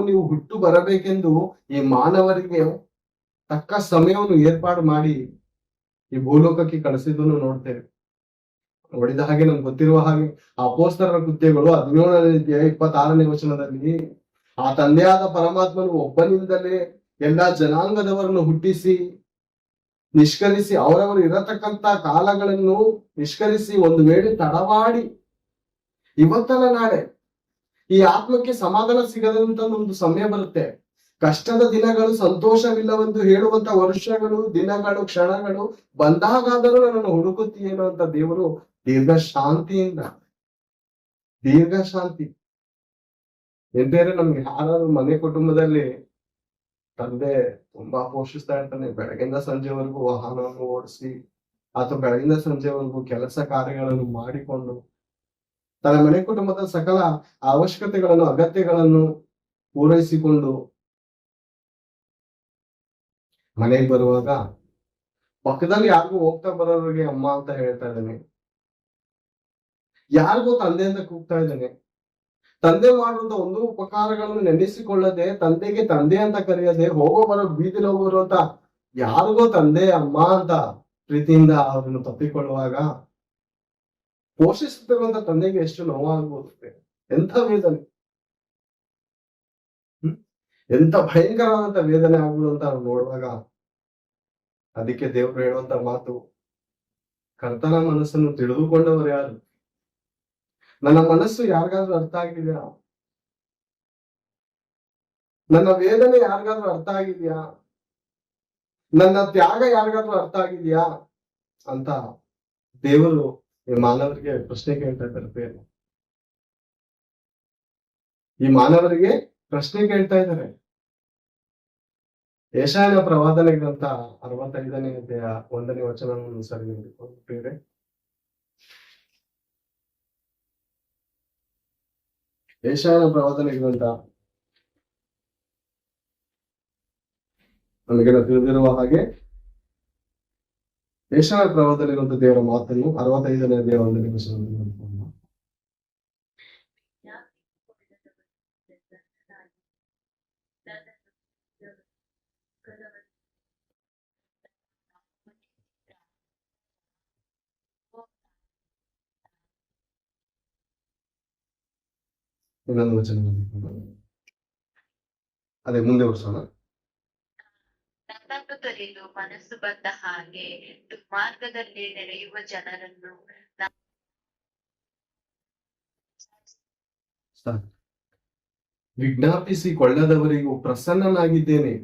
ನೀವು ಹುಟ್ಟು ಬರಬೇಕೆಂದು ಈ ಮಾನವರಿಗೆ ತಕ್ಕ ಸಮಯವನ್ನು ಏರ್ಪಾಡು ಮಾಡಿ ಈ ಭೂಲೋಕಕ್ಕೆ ಕಳಿಸಿದ್ದನ್ನು ನೋಡ್ತೇವೆ. ನೋಡಿದ ಹಾಗೆ ನಮ್ಗೆ ಗೊತ್ತಿರುವ ಹಾಗೆ ಅಪೊಸ್ತಲರ ಕೃತ್ಯಗಳು 17ನೇ ಅಧ್ಯಾಯ 26ನೇ ವಚನದಲ್ಲಿ ಆ ತಂದೆಯಾದ ಪರಮಾತ್ಮನು ಒಬ್ಬನಿಂದಲೇ ಎಲ್ಲಾ ಜನಾಂಗದವರನ್ನು ಹುಟ್ಟಿಸಿ ನಿಷ್ಕರಿಸಿ ಅವರವರು ಇರತಕ್ಕಂತ ಕಾಲಗಳನ್ನು ನಿಷ್ಕರಿಸಿ ಒಂದು ವೇಳೆ ತಡವಾಡಿ ಇವತ್ತಲ್ಲ ನಾಳೆ ಈ ಆತ್ಮಕ್ಕೆ ಸಮಾಧಾನ ಸಿಗದಂತ ಒಂದು ಸಮಯ ಬರುತ್ತೆ. ಕಷ್ಟದ ದಿನಗಳು ಸಂತೋಷವಿಲ್ಲವೆಂದು ಹೇಳುವಂತ ವರ್ಷಗಳು, ದಿನಗಳು, ಕ್ಷಣಗಳು ಬಂದಾಗಾದರೂ ನನ್ನನ್ನು ಹುಡುಕುತ್ತೀಯೇನೋ ಅಂತ ದೇವರು ದೀರ್ಘ ಶಾಂತಿ ಎಂದೇರೆ ನಮ್ಗೆ ಯಾರಾದ್ರೂ ಮನೆ ಕುಟುಂಬದಲ್ಲಿ ತಂದೆ ತುಂಬಾ ಪೋಷಿಸ್ತಾ ಇರ್ತಾನೆ. ಬೆಳಗಿಂದ ಸಂಜೆವರೆಗೂ ವಾಹನವನ್ನು ಓಡಿಸಿ ಅಥವಾ ಬೆಳಗಿಂದ ಸಂಜೆವರೆಗೂ ಕೆಲಸ ಕಾರ್ಯಗಳನ್ನು ಮಾಡಿಕೊಂಡು ತನ್ನ ಮನೆ ಕುಟುಂಬದ ಸಕಲ ಅವಶ್ಯಕತೆಗಳನ್ನು ಅಗತ್ಯಗಳನ್ನು ಪೂರೈಸಿಕೊಂಡು ಮನೆಗೆ ಬರುವಾಗ ಪಕ್ಕದಲ್ಲಿ ಯಾರಿಗೂ ಹೋಗ್ತಾ ಬರೋರಿಗೆ ಅಮ್ಮ ಅಂತ ಹೇಳ್ತಾ ಇದ್ದಾನೆ, ಯಾರಿಗೂ ತಂದೆ ಅಂತ ಕೂಗ್ತಾ ಇದ್ದಾನೆ. ತಂದೆ ಮಾಡುವಂತ ಒಂದು ಉಪಕಾರಗಳನ್ನು ನೆನೆಸಿಕೊಳ್ಳದೆ, ತಂದೆಗೆ ತಂದೆ ಅಂತ ಕರೆಯದೆ, ಬರೋ ಬೀದಿಲಿ ಹೋಗೋರು ಅಂತ ಯಾರಿಗೋ ತಂದೆ ಅಮ್ಮ ಅಂತ ಪ್ರೀತಿಯಿಂದ ಅವರನ್ನು ತಪ್ಪಿಕೊಳ್ಳುವಾಗ ಪೋಷಿಸುತ್ತಿರುವಂತ ತಂದೆಗೆ ಎಷ್ಟು ನೋವಾಗ್ಬೋದು. ಎಂಥ ವೇದನೆ, ಎಂತ ಭಯಂಕರವಾದಂತ ವೇದನೆ ಆಗ್ಬೋದು ಅಂತ ನಾವು ನೋಡುವಾಗ ಅದಕ್ಕೆ ದೇವರು ಹೇಳುವಂತ ಮಾತು, ಕರ್ತನ ಮನಸ್ಸನ್ನು ತಿಳಿದುಕೊಂಡವರು ಯಾರು? ನನ್ನ ಮನಸ್ಸು ಯಾರಿಗಾದ್ರೂ ಅರ್ಥ ಆಗಿದ್ಯಾ? ನನ್ನ ವೇದನೆ ಯಾರಿಗಾದ್ರೂ ಅರ್ಥ ಆಗಿದ್ಯಾ? ನನ್ನ ತ್ಯಾಗ ಯಾರಿಗಾದ್ರೂ ಅರ್ಥ ಆಗಿದ್ಯಾ ಅಂತ ದೇವರು ಈ ಮಾನವರಿಗೆ ಪ್ರಶ್ನೆ ಕೇಳ್ತಾ ಇದ್ದಾರೆ. ಈ ಮಾನವರಿಗೆ ಪ್ರಶ್ನೆ ಕೇಳ್ತಾ ಇದ್ದಾರೆ. ಯೆಶಾಯನ ಪ್ರವಾದನೆ ಗ್ರಂಥ 65ನೇ ಅಧ್ಯಾಯ 1ನೇ ವಚನವನ್ನು ಸರಿ ನೋಡಿಕೊಳ್ಳುತ್ತೇವೆ. ಯೆಶಾಯನ ಪ್ರವಾದನೆ ಗ್ರಂಥ ನಮಗೆಲ್ಲ ತಿಳಿದಿರುವ ಹಾಗೆ ಯೆಶಾಯನ ಪ್ರವಾದನೆ ಗ್ರಂಥ ದೇವರ ಮಾತನ್ನು 65ನೇ ಅಧ್ಯಾಯ 1ನೇ ವಚನವನ್ನು ನೋಡಿಕೊಳ್ಳೋಣ. ಇನ್ನೊಂದು ವಚನ ಅದೇ ಮುಂದೆ ವರ್ಷೋಣ. ನನ್ನನ್ನು ತೊರೆಯಲು ಮನಸ್ಸು ಬಂದ ಹಾಗೆ ದುರ್ಮಾರ್ಗದಲ್ಲಿ ನಡೆಯುವ ಜನರನ್ನು ವಿಜ್ಞಾಪಿಸಿಕೊಳ್ಳದವರಿಗೂ ಪ್ರಸನ್ನನಾಗಿದ್ದೇನೆ.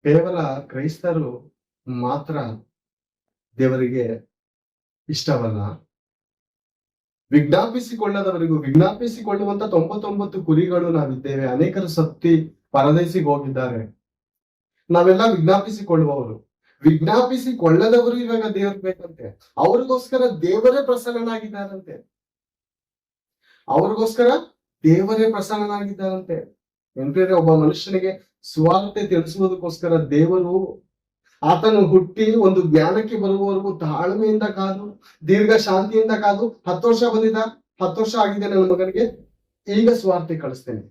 ಕೇವಲ ಕ್ರೈಸ್ತರು ಮಾತ್ರ ದೇವರಿಗೆ ಇಷ್ಟವಲ್ಲ, ವಿಜ್ಞಾಪಿಸಿಕೊಳ್ಳುವಂತ 99 ಕುರಿಗಳು ನಾವಿದ್ದೇವೆ. ಅನೇಕರು ಸತ್ತಿ ಪರದೇಶಿಗೆ ಹೋಗಿದ್ದಾರೆ. ನಾವೆಲ್ಲ ವಿಜ್ಞಾಪಿಸಿಕೊಳ್ಳುವವರು. ವಿಜ್ಞಾಪಿಸಿಕೊಳ್ಳದವರು ಇವಾಗ ದೇವರು ಬೇಕಂತೆ. ಅವ್ರಿಗೋಸ್ಕರ ದೇವರೇ ಪ್ರಸನ್ನನಾಗಿದ್ದಾರಂತೆ. ಎಂದ್ರೆ ಒಬ್ಬ ಮನುಷ್ಯನಿಗೆ ಸುವಾರ್ತೆ ತಿಳಿಸುವುದಕ್ಕೋಸ್ಕರ ದೇವರು ಆತನು ಹುಟ್ಟಿ ಒಂದು ಜ್ಞಾನಕ್ಕೆ ಬರುವವರೆಗೂ ತಾಳ್ಮೆಯಿಂದ ಕಾದು, ದೀರ್ಘ ಶಾಂತಿಯಿಂದ ಕಾದು, 10 ವರ್ಷ ಬಂದಿದ್ದ, 10 ವರ್ಷ ಆಗಿದೆ ನನ್ನ ಮಗನಿಗೆ, ಈಗ ಸುವಾರ್ತೆ ಕಳಿಸ್ತೇನೆ.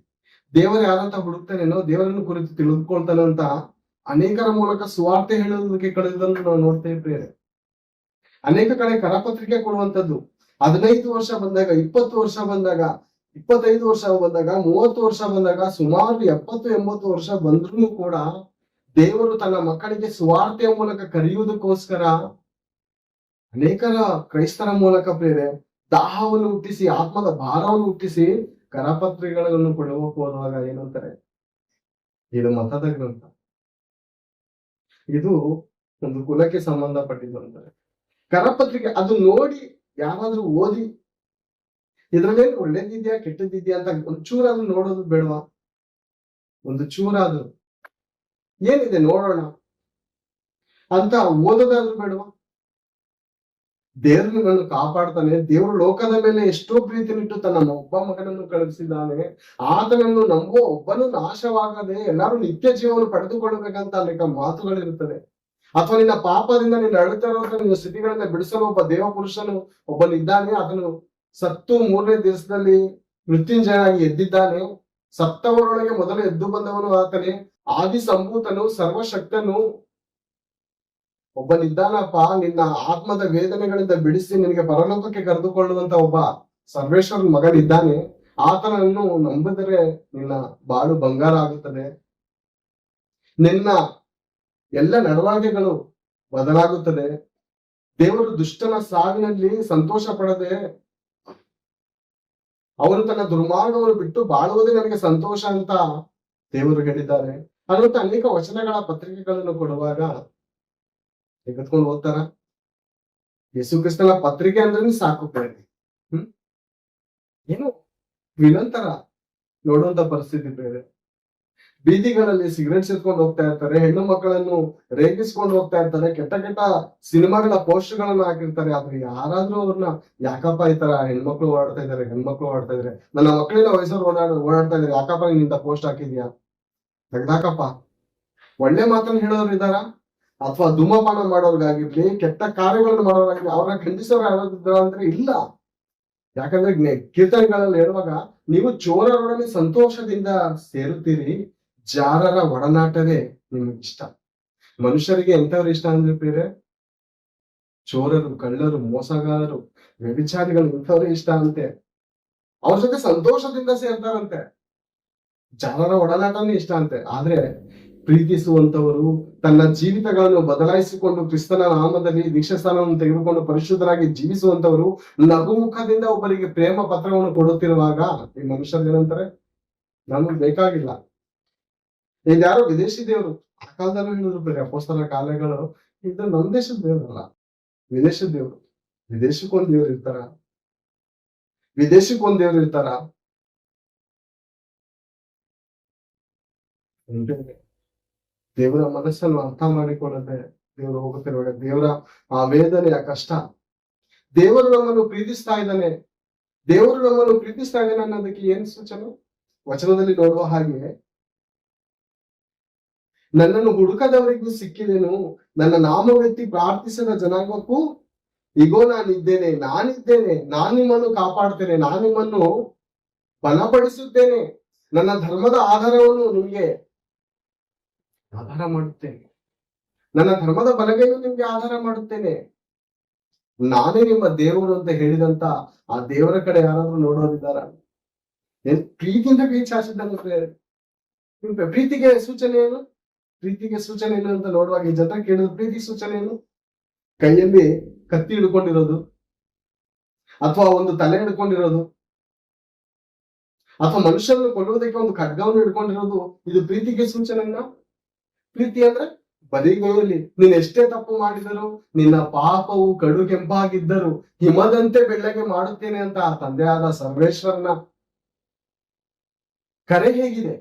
ದೇವರು ಯಾರಂತ ಹುಡುಕ್ತಾನೇನೋ, ದೇವರನ್ನು ಕುರಿತು ತಿಳಿದುಕೊಳ್ತಾನಂತ ಅನೇಕರ ಮೂಲಕ ಸುವಾರ್ತೆ ಹೇಳುವುದಕ್ಕೆ ಕಳೆದನ್ನು ನಾವು ನೋಡ್ತೇವೆ. ಅನೇಕ ಕಡೆ ಕರಪತ್ರಿಕೆ ಕೊಡುವಂತದ್ದು 15 ವರ್ಷ ಬಂದಾಗ, 20 ವರ್ಷ ಬಂದಾಗ, 25 ವರ್ಷ ಬಂದಾಗ, 30 ವರ್ಷ ಬಂದಾಗ, ಸುಮಾರು 70-80 ವರ್ಷ ಬಂದ್ರೂ ಕೂಡ ದೇವರು ತನ್ನ ಮಕ್ಕಳಿಗೆ ಸುವಾರ್ತೆಯ ಮೂಲಕ ಕರೆಯುವುದಕ್ಕೋಸ್ಕರ ಅನೇಕರ ಕ್ರೈಸ್ತರ ಮೂಲಕ ದಾಹವನ್ನು ಹುಟ್ಟಿಸಿ, ಆತ್ಮದ ಭಾರವನ್ನು ಹುಟ್ಟಿಸಿ ಕರಪತ್ರಿಕೆಗಳನ್ನು ಕೊಡುವಕ್ಕೆ ಹೋದಾಗ ಏನಂತಾರೆ, ಇದು ಮತದ ಗ್ರಂಥ, ಇದು ಒಂದು ಕುಲಕ್ಕೆ ಸಂಬಂಧಪಟ್ಟಿದ್ದು ಅಂತಾರೆ. ಕರಪತ್ರಿಕೆ ಅದು ನೋಡಿ ಯಾರಾದ್ರೂ ಓದಿ ಇದ್ರಲ್ಲೇನು ಒಳ್ಳೇದಿದ್ಯಾ ಕೆಟ್ಟದಿದ್ಯಾ ಅಂತ ಒಂಚೂರಾದ್ರೂ ನೋಡೋದು ಬೇಡವಾ? ಒಂದು ಚೂರಾದ್ರೂ ಏನಿದೆ ನೋಡೋಣ ಅಂತ ಓದೋದಾದ್ರೂ ಬೇಡವಾ? ದೇವರು ನಿನ್ನನ್ನು ಕಾಪಾಡ್ತಾನೆ. ದೇವರು ಲೋಕದ ಮೇಲೆ ಎಷ್ಟೋ ಪ್ರೀತಿನಿಟ್ಟು ತನ್ನ ಒಬ್ಬ ಮಗನನ್ನು ಕಳುಹಿಸಿದ್ದಾನೆ. ಆತನನ್ನು ನಂಬುವ ಒಬ್ಬನು ನಾಶವಾಗದೆ ಎಲ್ಲರೂ ನಿತ್ಯ ಜೀವವನ್ನು ಪಡೆದುಕೊಳ್ಳಬೇಕಂತ ಅನೇಕ ಮಾತುಗಳಿರುತ್ತದೆ. ಅಥವಾ ನಿನ್ನ ಪಾಪದಿಂದ ನಿನ್ನ ಅಳುತ್ತಿರುವಂತ ನಿನ್ನ ಸ್ಥಿತಿಗಳಿಂದ ಬಿಡಿಸಲು ಒಬ್ಬ ದೇವ ಪುರುಷನು ಒಬ್ಬನಿದ್ದಾನೆ. ಆತನು ಸತ್ತು 3ನೇ ದಿವಸದಲ್ಲಿ ಮೃತ್ಯುಂಜಯನಾಗಿ ಎದ್ದಿದ್ದಾನೆ. ಸತ್ತವರೊಳಗೆ ಮೊದಲು ಎದ್ದು ಬಂದವನು ಆತನೇ. ಆದಿ ಸಂಭೂತನು, ಸರ್ವಶಕ್ತನು ಒಬ್ಬನಿದ್ದಾನಪ್ಪ. ನಿನ್ನ ಆತ್ಮದ ವೇದನೆಗಳಿಂದ ಬಿಡಿಸಿ ನಿನಗೆ ಪರಲೋಕಕ್ಕೆ ಕರೆದುಕೊಳ್ಳುವಂತ ಒಬ್ಬ ಸರ್ವೇಶ್ವರನ ಮಗನಿದ್ದಾನೆ. ಆತನನ್ನು ನಂಬಿದರೆ ನಿನ್ನ ಬಾಳು ಬಂಗಾರ ಆಗುತ್ತದೆ. ನಿನ್ನ ಎಲ್ಲ ನಡವಳಿಕೆಗಳು ಬದಲಾಗುತ್ತದೆ. ದೇವರು ದುಷ್ಟನ ಸಾವಿನಲ್ಲಿ ಸಂತೋಷ ಪಡದೆ ಅವನು ತನ್ನ ದುರ್ಮಾರ್ಗವನ್ನು ಬಿಟ್ಟು ಬಾಳುವುದೇ ನನಗೆ ಸಂತೋಷ ಅಂತ ದೇವರು ಹೇಳಿದ್ದಾರೆ ಅನ್ನುವಂತ ಅನೇಕ ವಚನಗಳ ಪತ್ರಿಕೆಗಳನ್ನು ಕೊಡುವಾಗ ತೆಗೆದುಕೊಂಡು ಹೋಗ್ತಾರ. ಯೇಸು ಕ್ರಿಸ್ತನ ಪತ್ರಿಕೆ ಅಂದ್ರೆ ಸಾಕು ಬೇರೆ. ಏನು ನಿರಂತರ ನೋಡುವಂತ ಪರಿಸ್ಥಿತಿ ಬೇರೆ. ಬೀದಿಗಳಲ್ಲಿ ಸಿಗರೇಟ್ ಸೇರ್ಕೊಂಡು ಹೋಗ್ತಾ ಇರ್ತಾರೆ, ಹೆಣ್ಣು ಮಕ್ಕಳನ್ನು ರೇಗಿಸ್ಕೊಂಡು ಹೋಗ್ತಾ ಇರ್ತಾರೆ, ಕೆಟ್ಟ ಕೆಟ್ಟ ಸಿನಿಮಾಗಳ ಪೋಸ್ಟ್ ಗಳನ್ನ ಹಾಕಿರ್ತಾರೆ. ಆದ್ರೆ ಯಾರಾದ್ರೂ ಅವ್ರನ್ನ ಯಾಕಪ್ಪ ಈ ತರ ಹೆಣ್ಮಕ್ಳು ಓಡಾಡ್ತಾ ಇದಾರೆ, ಗಂಡ್ಮಕ್ಳು ಓಡಾಡ್ತಾ ಇದಾರೆ, ನನ್ನ ಮಕ್ಕಳಿನ ವಯಸ್ಸವ್ರು ಓಡಾಡ್ತಾ ಇದಾರೆ, ಯಾಕಪ್ಪ ನಿಂತ ಪೋಸ್ಟ್ ಹಾಕಿದ್ಯಾ, ತೆಗ್ದಾಕಪ್ಪ, ಒಳ್ಳೆ ಮಾತನ್ನ ಹೇಳೋರು ಇದಾರ? ಅಥವಾ ಧೂಮಪಾನ ಮಾಡೋರ್ಗಾಗಿರ್ಲಿ, ಕೆಟ್ಟ ಕಾರ್ಯಗಳನ್ನು ಮಾಡೋರಾಗಿರ್ಲಿ, ಅವ್ರನ್ನ ಖಂಡಿಸೋರು ಯಾರಾದ್ರು ಅಂದ್ರೆ ಇಲ್ಲ. ಯಾಕಂದ್ರೆ ಕೀರ್ತನೆಗಳಲ್ಲಿ ಹೇಳುವಾಗ ನೀವು ಚೋರರೊಡನೆ ಸಂತೋಷದಿಂದ ಸೇರುತ್ತೀರಿ, ಜಾರರ ಒಡನಾಟವೇ ನಿಮ್ಗೆ ಇಷ್ಟ. ಮನುಷ್ಯರಿಗೆ ಎಂತವ್ರು ಇಷ್ಟ ಅಂದ್ರೆ ಬೇರೆ ಚೋರರು, ಕಳ್ಳರು, ಮೋಸಗಾರರು, ವ್ಯಭಿಚಾರಿಗಳು ಇಂಥವ್ರೇ ಇಷ್ಟ ಅಂತೆ. ಅವ್ರ ಜೊತೆ ಸಂತೋಷದಿಂದ ಸೇರ್ತಾರಂತೆ. ಜಾರರ ಒಡನಾಟನೇ ಇಷ್ಟ ಅಂತೆ. ಆದ್ರೆ ಪ್ರೀತಿಸುವಂತವರು, ತನ್ನ ಜೀವಿತಗಳನ್ನು ಬದಲಾಯಿಸಿಕೊಂಡು ಕ್ರಿಸ್ತನ ನಾಮದಲ್ಲಿ ದೀಕ್ಷಾಸ್ಥಾನವನ್ನು ತೆಗೆದುಕೊಂಡು ಪರಿಶುದ್ಧರಾಗಿ ಜೀವಿಸುವಂತವರು ನಗುಮುಖದಿಂದ ಒಬ್ಬರಿಗೆ ಪ್ರೇಮ ಪತ್ರವನ್ನು ಕೊಡುತ್ತಿರುವಾಗ ಈ ಮನುಷ್ಯರು ಏನಂತಾರೆ, ನಮಗ್ ಬೇಕಾಗಿಲ್ಲ. ಇದ್ಯಾರೋ ವಿದೇಶಿ ದೇವರು, ಆ ಕಾಲದಲ್ಲೂ ಹೇಳಿದ್ರು ಬೇರೆ ಅಪೊಸ್ತಲರ ಕಾಲಗಳು, ಇದು ನಮ್ ದೇಶದ ದೇವರಲ್ಲ, ವಿದೇಶದ ದೇವರು. ವಿದೇಶಕ್ಕೊಂದ್ ದೇವ್ರು ಇರ್ತಾರ, ವಿದೇಶಕ್ಕೊಂದ್ ದೇವ್ರು ಇರ್ತಾರ. ದೇವರ ಮನಸ್ಸನ್ನು ಅರ್ಥ ಮಾಡಿಕೊಳ್ಳದೆ ದೇವರು ಹೋಗುತ್ತಿರುವಾಗ ದೇವರ ಆ ವೇದನೆ, ಆ ಕಷ್ಟ, ದೇವರು ನಮ್ಮನ್ನು ಪ್ರೀತಿಸ್ತಾ ಇದ್ದಾನೆ, ದೇವರು ನಮ್ಮನ್ನು ಪ್ರೀತಿಸ್ತಾ ಇದ್ದಾನೆ ಅನ್ನೋದಕ್ಕೆ ಏನ್ ಸೂಚನೆ? ವಚನದಲ್ಲಿ ನೋಡುವ ಹಾಗೆ, ನನ್ನನ್ನು ಹುಡುಕದವರಿಗೂ ಸಿಕ್ಕಿದೆನು, ನನ್ನ ನಾಮವೆತ್ತಿ ಪ್ರಾರ್ಥಿಸದ ಜನಾಂಗಕ್ಕೂ ಇಗೋ ನಾನಿದ್ದೇನೆ, ನಾನು ನಿಮ್ಮನ್ನು ಕಾಪಾಡ್ತೇನೆ, ನಾನು ನಿಮ್ಮನ್ನು ಬಲಪಡಿಸುತ್ತೇನೆ, ನನ್ನ ಧರ್ಮದ ಆಧಾರವನ್ನು ನಿಮ್ಗೆ ಆಧಾರ ಮಾಡುತ್ತೇನೆ, ನನ್ನ ಧರ್ಮದ ಬಲಗೈಯನ್ನು ನಿಮ್ಗೆ ಆಧಾರ ಮಾಡುತ್ತೇನೆ, ನಾನೇ ನಿಮ್ಮ ದೇವರು ಅಂತ ಹೇಳಿದಂತ ಆ ದೇವರ ಕಡೆ ಯಾರಾದ್ರೂ ನೋಡೋರಿದ್ದಾರ? ಪ್ರೀತಿಯಿಂದ ಕೈ ಚಾಚಿದಂತೆ ಪ್ರೀತಿಗೆ ಸೂಚನೆ ಏನು? ಪ್ರೀತಿಗೆ ಸೂಚನೆ ಏನು ಅಂತ ನೋಡುವಾಗ ಈ ಜನ ಕೇಳಿದ್ರು, ಪ್ರೀತಿ ಸೂಚನೆ ಏನು? ಕೈಯಲ್ಲಿ ಕತ್ತಿ ಹಿಡ್ಕೊಂಡಿರೋದು, ಅಥವಾ ಒಂದು ತಲೆ ಹಿಡ್ಕೊಂಡಿರೋದು, ಅಥವಾ ಮನುಷ್ಯರನ್ನು ಕೊಲ್ಲುವುದಕ್ಕೆ ಒಂದು ಖಡ್ಗವನ್ನು ಹಿಡ್ಕೊಂಡಿರೋದು, ಇದು ಪ್ರೀತಿಗೆ ಸೂಚನೆಯನ್ನ? ಪ್ರೀತಿ ಅಂದ್ರೆ ಬರಿಗೈಯಲ್ಲಿ ನೀನ್ ಎಷ್ಟೇ ತಪ್ಪು ಮಾಡಿದರೂ, ನಿನ್ನ ಪಾಪವು ಕಡು ಕೆಂಪಾಗಿದ್ದರು ಹಿಮದಂತೆ ಬೆಳ್ಳಗೆ ಮಾಡುತ್ತೇನೆ ಅಂತ ಆ ತಂದೆಯಾದ ಸರ್ವೇಶ್ವರನ ಕರೆ ಹೇಗಿದೆ?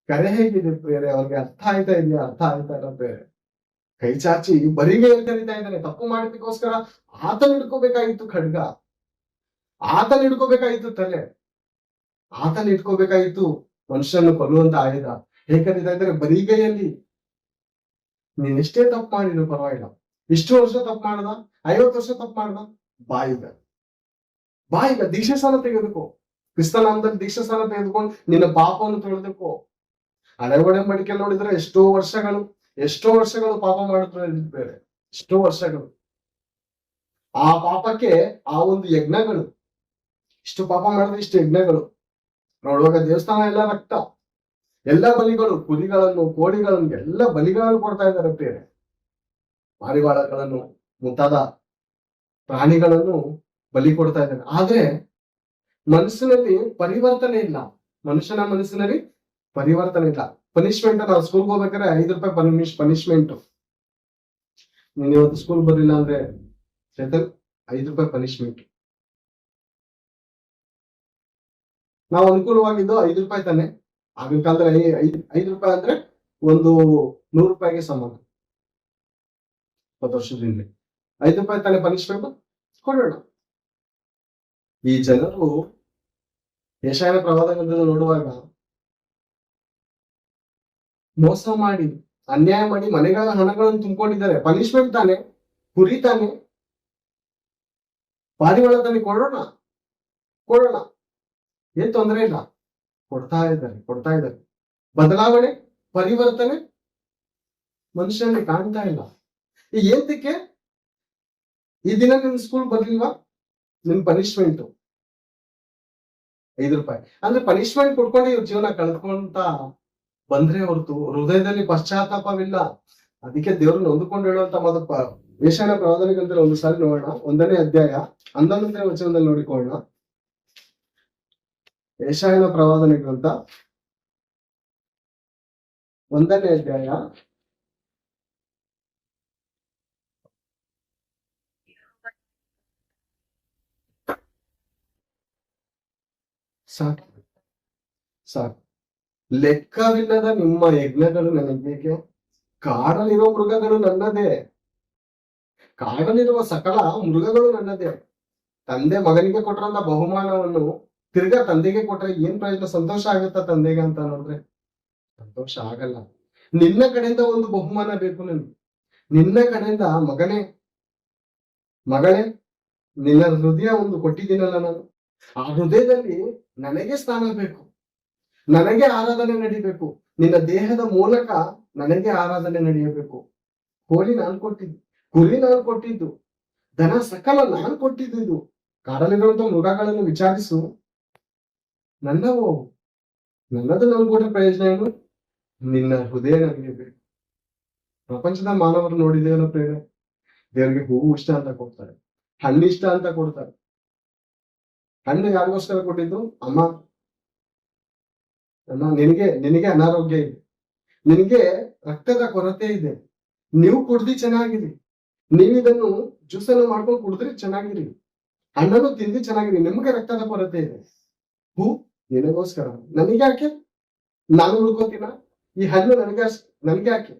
ಕರೆ ಹೇಗಿದೆ ಬೇರೆ? ಅವ್ರಿಗೆ ಅರ್ಥ ಆಯ್ತಾ ಇದೆಯಾ? ಅರ್ಥ ಆಯ್ತಾ ಇಲ್ಲ ಬೇರೆ. ಕೈ ಚಾಚಿ ಬರಿಗೈಯಲ್ಲಿ ಕರೀತಾ ಇದ್ದಾನೆ. ತಪ್ಪು ಮಾಡಿದಕ್ಕೋಸ್ಕರ ಆತನ ಹಿಡ್ಕೋಬೇಕಾಗಿತ್ತು ಖಡ್ಗ, ಆತನ ಹಿಡ್ಕೋಬೇಕಾಗಿತ್ತು ತಲೆ, ಆತನ ಇಟ್ಕೋಬೇಕಾಗಿತ್ತು ಮನುಷ್ಯನ ಕೊಲ್ಲುವಂತ ಆಯುಧ. ಹೇಗೆ ಕರೀತಾ ಇದ್ದಾರೆ? ಬರಿಗೈಯಲ್ಲಿ. ನೀನ್ ಎಷ್ಟೇ ತಪ್ಪು ಮಾಡಿದ್ರು ಪರವಾಗಿಲ್ಲ. ಇಷ್ಟು ವರ್ಷ ತಪ್ಪು ಮಾಡ್ದ, 50 ವರ್ಷ ತಪ್ಪು ಮಾಡ್ದ, ಬಾಯಿಗ ದೀಕ್ಷಾಸ್ಥಾನ ತೆಗೆದುಕೋ, ಕ್ರಿಸ್ತನಾಮದಲ್ಲಿ ದೀಕ್ಷಾಸ್ಥಾನ ತೆಗೆದುಕೊಂಡು ನಿನ್ನ ಪಾಪವನ್ನು ತೊಳೆದುಕೋ. ಹಳೆ ಒಡಂಬಡಿಕೆ ನೋಡಿದ್ರೆ ಎಷ್ಟೋ ವರ್ಷಗಳು ಪಾಪ ಮಾಡಿದ್ರೆ ಬೇರೆ, ಎಷ್ಟೋ ವರ್ಷಗಳು. ಆ ಪಾಪಕ್ಕೆ ಆ ಒಂದು ಯಜ್ಞಗಳು, ಇಷ್ಟು ಪಾಪ ಮಾಡಿದ್ರೆ ಇಷ್ಟು ಯಜ್ಞಗಳು. ನೋಡುವಾಗ ದೇವಸ್ಥಾನ ಎಲ್ಲ ರಕ್ತ, ಎಲ್ಲ ಬಲಿಗಳು, ಕುರಿಗಳನ್ನು, ಕೋಳಿಗಳನ್ನು, ಎಲ್ಲ ಬಲಿಗಳನ್ನು ಕೊಡ್ತಾ ಇದ್ದಾರೆ ಬೇರೆ. ಪಾರಿವಾಳಗಳನ್ನು ಮುಂತಾದ ಪ್ರಾಣಿಗಳನ್ನು ಬಲಿ ಕೊಡ್ತಾ ಇದ್ದಾರೆ. ಆದ್ರೆ ಮನಸ್ಸಿನಲ್ಲಿ ಪರಿವರ್ತನೆ ಇಲ್ಲ. ಮನುಷ್ಯನ ಮನಸ್ಸಿನಲ್ಲಿ ಪರಿವರ್ತನೆ ಇಲ್ಲ. ಪನಿಷ್ಮೆಂಟ್, ನಾವು ಸ್ಕೂಲ್ಗೆ ಹೋಗ್ಬೇಕಾದ್ರೆ 5 ರೂಪಾಯಿ ಪನಿಷ್ಮೆಂಟ್. ನೀನ್ ಇವತ್ತು ಸ್ಕೂಲ್ ಬರ್ಲಿಲ್ಲ ಅಂದ್ರೆ ಚೇತನ್ 5 ರೂಪಾಯಿ ಪನಿಷ್ಮೆಂಟ್. ನಾವು ಅನುಕೂಲವಾಗಿದ್ದು 5 ರೂಪಾಯಿ ತಾನೆ. ಆಗಿನ ಕಾಲದಲ್ಲಿ 5 ರೂಪಾಯಿ ಅಂದ್ರೆ ಒಂದು 100 ರೂಪಾಯಿಗೆ ಸಮಾನ 20 ವರ್ಷದ ಹಿಂದೆ. 5 ರೂಪಾಯಿ ತಾನೇ ಪನಿಷ್ಮೆಂಟ್, ಕೊಡೋಣ. ಈ ಜನರು ಯೆಶಾಯನ ಪ್ರವಾದಗಳನ್ನು ನೋಡುವಾಗ ಮೋಸ ಮಾಡಿ, ಅನ್ಯಾಯ ಮಾಡಿ ಮನೆಗಳ ಹಣಗಳನ್ನು ತುಂಬಿಕೊಂಡಿದ್ದಾರೆ. ಪನಿಷ್ಮೆಂಟ್ ತಾನೆ, ಕುರಿ ತಾನೆ, ಪಾರಿವಾಳ ತಾನೆ, ಕೊಡೋಣ, ಏನ್ ತೊಂದರೆ ಇಲ್ಲ. ಕೊಡ್ತಾ ಇದ್ದಾರೆ. ಬದಲಾವಣೆ, ಪರಿವರ್ತನೆ ಮನುಷ್ಯನಲ್ಲಿ ಕಾಣ್ತಾ ಇಲ್ಲ. ಈ ಏಂತಕ್ಕೆ ಈ ದಿನ ನಿನ್ ಸ್ಕೂಲ್ ಬರ್ಲಿಲ್ವಾ, ನಿನ್ ಪನಿಷ್ಮೆಂಟ್ 5 ರೂಪಾಯಿ. ಅಂದ್ರೆ ಪನಿಷ್ಮೆಂಟ್ ಕೊಡ್ಕೊಂಡು ಇವ್ರ ಜೀವನ ಕಳ್ಕೊಂತ ಬಂದ್ರೆ ಹೊರತು ಹೃದಯದಲ್ಲಿ ಪಶ್ಚಾತ್ತಾಪವಿಲ್ಲ. ಅದಕ್ಕೆ ದೇವ್ರು ನೊಂದುಕೊಂಡು ಹೇಳುವಂತ ಮಾತು ಯೆಶಾಯನ ಪ್ರವಾದನೆ ಗ್ರಂಥದಲ್ಲಿ ಒಂದು ಸಾರಿ ನೋಡೋಣ. 1ನೇ ಅಧ್ಯಾಯ 11ನೇ ವಚನದಲ್ಲಿ ನೋಡಿಕೊಳ್ಳೋಣ. ಯೆಶಾಯನ ಪ್ರವಾದನೆ ಗ್ರಂಥ 1ನೇ ಅಧ್ಯಾಯ ಸಾಕು. ಲೆಕ್ಕವಿಲ್ಲದ ನಿಮ್ಮ ಯಜ್ಞಗಳು ನನಗೇಕೆ? ಕಾಡಲ್ಲಿರುವ ಮೃಗಗಳು ನನ್ನದೇ. ಕಾಡಲ್ಲಿರುವ ಸಕಲ ಮೃಗಗಳು ನನ್ನದೇ. ತಂದೆ ಮಗನಿಗೆ ಕೊಟ್ಟರಂತ ಬಹುಮಾನವನ್ನು ತಿರ್ಗಾ ತಂದೆಗೆ ಕೊಟ್ರೆ ಏನ್ ಪ್ರಯೋಜನ? ಸಂತೋಷ ಆಗುತ್ತಾ ತಂದೆಗೆ ಅಂತ ನೋಡಿದ್ರೆ ಸಂತೋಷ ಆಗಲ್ಲ. ನಿನ್ನ ಕಡೆಯಿಂದ ಒಂದು ಬಹುಮಾನ ಬೇಕು ನನಗೆ. ನಿನ್ನ ಕಡೆಯಿಂದ ಮಗಳೇ ನಿನ್ನ ಹೃದಯ ಒಂದು ಕೊಟ್ಟಿದ್ದೀನಲ್ಲ ನಾನು. ಆ ಹೃದಯದಲ್ಲಿ ನನಗೆ ಸ್ಥಾನ ಬೇಕು, ನನಗೆ ಆರಾಧನೆ ನಡೀಬೇಕು. ನಿನ್ನ ದೇಹದ ಮೂಲಕ ನನಗೆ ಆರಾಧನೆ ನಡೆಯಬೇಕು. ಕೋಳಿ ನಾನು ಕೊಟ್ಟಿದ್ದು, ಕುರಿ ನಾನು ಕೊಟ್ಟಿದ್ದು, ದನ ಸಕಲ ನಾನು ಕೊಟ್ಟಿದ್ದು. ಇದು ಕಾಡಲ್ಲಿರುವಂತ ಮೃಗಗಳನ್ನು ವಿಚಾರಿಸು, ನನ್ನದು ನನ್ಗೆ ಕೊಟ್ಟ ಪ್ರಯೋಜನ ಏನು? ನಿನ್ನ ಹೃದಯ ನನಗೆ ಬೇಕು. ಪ್ರಪಂಚದ ಮಾನವರು ನೋಡಿದೇವನ ಪ್ರೇರಣೆ, ದೇವರಿಗೆ ಹೂವು ಇಷ್ಟ ಅಂತ ಕೊಡ್ತಾರೆ, ಹಣ್ಣು ಇಷ್ಟ ಅಂತ ಕೊಡ್ತಾರೆ. ಹಣ್ಣು ಯಾರಿಗೋಸ್ಕರ ಕೊಟ್ಟಿದ್ದು? ಅಮ್ಮ ನಿನಗೆ ಅನಾರೋಗ್ಯ ಇದೆ, ನಿನಗೆ ರಕ್ತದ ಕೊರತೆ ಇದೆ, ನೀವು ಕುಡ್ದಿ ಚೆನ್ನಾಗಿರಿ, ನೀವಿದನ್ನು ಜ್ಯೂಸನ್ನು ಮಾಡ್ಕೊಂಡು ಕುಡಿದ್ರಿ ಚೆನ್ನಾಗಿರಿ, ಹಣ್ಣನ್ನು ತಿಂದಿ ಚೆನ್ನಾಗಿರಿ. ನಿಮ್ಗೆ ರಕ್ತದ ಕೊರತೆ ಇದೆ, ಹೂ ನಿನಗೋಸ್ಕರ. ನನಗೆ ಯಾಕೆ? ನಾನು ಉಳ್ಕೋತೀನ? ಈ ಹಣ್ಣು ನನಗೆ ಯಾಕೆ?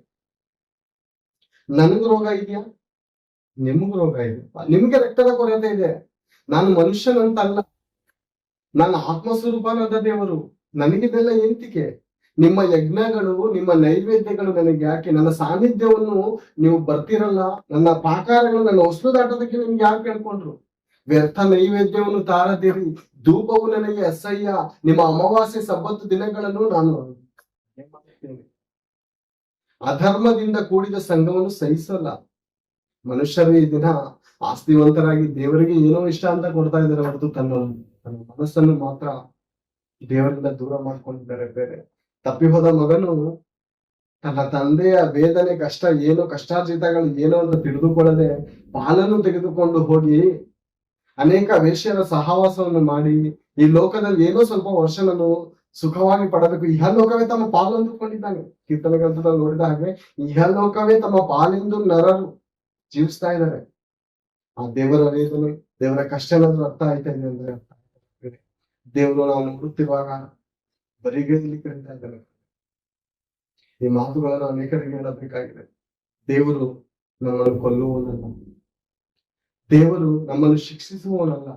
ನನಗೂ ರೋಗ ಇದೆಯಾ? ನಿಮಗೂ ರೋಗ ಇದೆ. ನಿಮ್ಗೆ ರಕ್ತದ ಕೊರತೆ ಇದೆ. ನಾನು ಮನುಷ್ಯನಂತಲ್ಲ, ನಾನು ಆತ್ಮಸ್ವರೂಪನಾದ ದೇವರು. ನನಗಿದೆಲ್ಲ ಎಂತಿಕೆ? ನಿಮ್ಮ ಯಜ್ಞಗಳು, ನಿಮ್ಮ ನೈವೇದ್ಯಗಳು ನನಗೆ ಯಾಕೆ? ನನ್ನ ಸಾನ್ನಿಧ್ಯವನ್ನು ನೀವು ಬರ್ತಿರಲ್ಲ, ನನ್ನ ಪಾಕಾರಗಳು, ನನ್ನ ಹೊಸಲು ದಾಟೋದಕ್ಕೆ ನಿಮ್ಗೆ ಯಾಕೆ ಕೇಳ್ಕೊಂಡ್ರು? ವ್ಯರ್ಥ ನೈವೇದ್ಯವನ್ನು ತಾರದಿರಿ, ಧೂಪವು ನನಗೆ ಅಸಹ್ಯ. ನಿಮ್ಮ ಅಮಾವಾಸ್ಯೆ ಸಬ್ಬತ್ತು ದಿನಗಳನ್ನು ನಾನು ಅಧರ್ಮದಿಂದ ಕೂಡಿದ ಸಂಘವನ್ನು ಸಹಿಸಲ್ಲ. ಮನುಷ್ಯರು ಈ ದಿನ ಆಸ್ತಿವಂತರಾಗಿ ದೇವರಿಗೆ ಏನೋ ಇಷ್ಟ ಅಂತ ಕೊಡ್ತಾ ಇದ್ದಾರೆ ಹೊರತು ತನ್ನ ಮನಸ್ಸನ್ನು ಮಾತ್ರ ದೇವರಿಂದ ದೂರ ಮಾಡ್ಕೊಂಡಿದ್ದಾರೆ. ಬೇರೆ ತಪ್ಪಿ ಹೋದ ಮಗನು ತನ್ನ ತಂದೆಯ ವೇದನೆ, ಕಷ್ಟ ಏನು, ಕಷ್ಟಾರ್ಜಿತಗಳು ಏನು ಅಂತ ತಿಳಿದುಕೊಳ್ಳದೆ ಪಾಲನ್ನು ತೆಗೆದುಕೊಂಡು ಹೋಗಿ ಅನೇಕ ವೇಶ್ಯರ ಸಹವಾಸವನ್ನು ಮಾಡಿ ಈ ಲೋಕದಲ್ಲಿ ಏನೋ ಸ್ವಲ್ಪ ವರ್ಷವನ್ನು ಸುಖವಾಗಿ ಪಡಬೇಕು, ಇಹಲೋಕವೇ ತಮ್ಮ ಪಾಲು ಅಂದುಕೊಂಡಿದ್ದಾನೆ. ಕೀರ್ತನೆ ಗ್ರಂಥದಲ್ಲಿ ನೋಡಿದ ಹಾಗೆ ಇಹಲೋಕವೇ ತಮ್ಮ ಪಾಲೆಂದು ನರರು ಜೀವಿಸ್ತಾ ಇದ್ದಾರೆ. ಆ ದೇವರ ವೇದನೆ, ದೇವರ ಕಷ್ಟ ಏನಾದ್ರು ಅರ್ಥ ಆಯ್ತಾ ಇದೆ ಅಂದ್ರೆ ದೇವರು ನಾವು ನೋಡುತ್ತಿರುವಾಗ ಬರಿಗೈಲಿ ಕರೀತಾ ಇದ್ದಾನೆ. ಈ ಮಾತುಗಳನ್ನು ಅನೇಕರಿಗೆ ಹೇಳಬೇಕಾಗಿದೆ. ದೇವರು ನಮ್ಮನ್ನು ಕೊಲ್ಲುವವನಲ್ಲ, ದೇವರು ನಮ್ಮನ್ನು ಶಿಕ್ಷಿಸುವವನಲ್ಲ.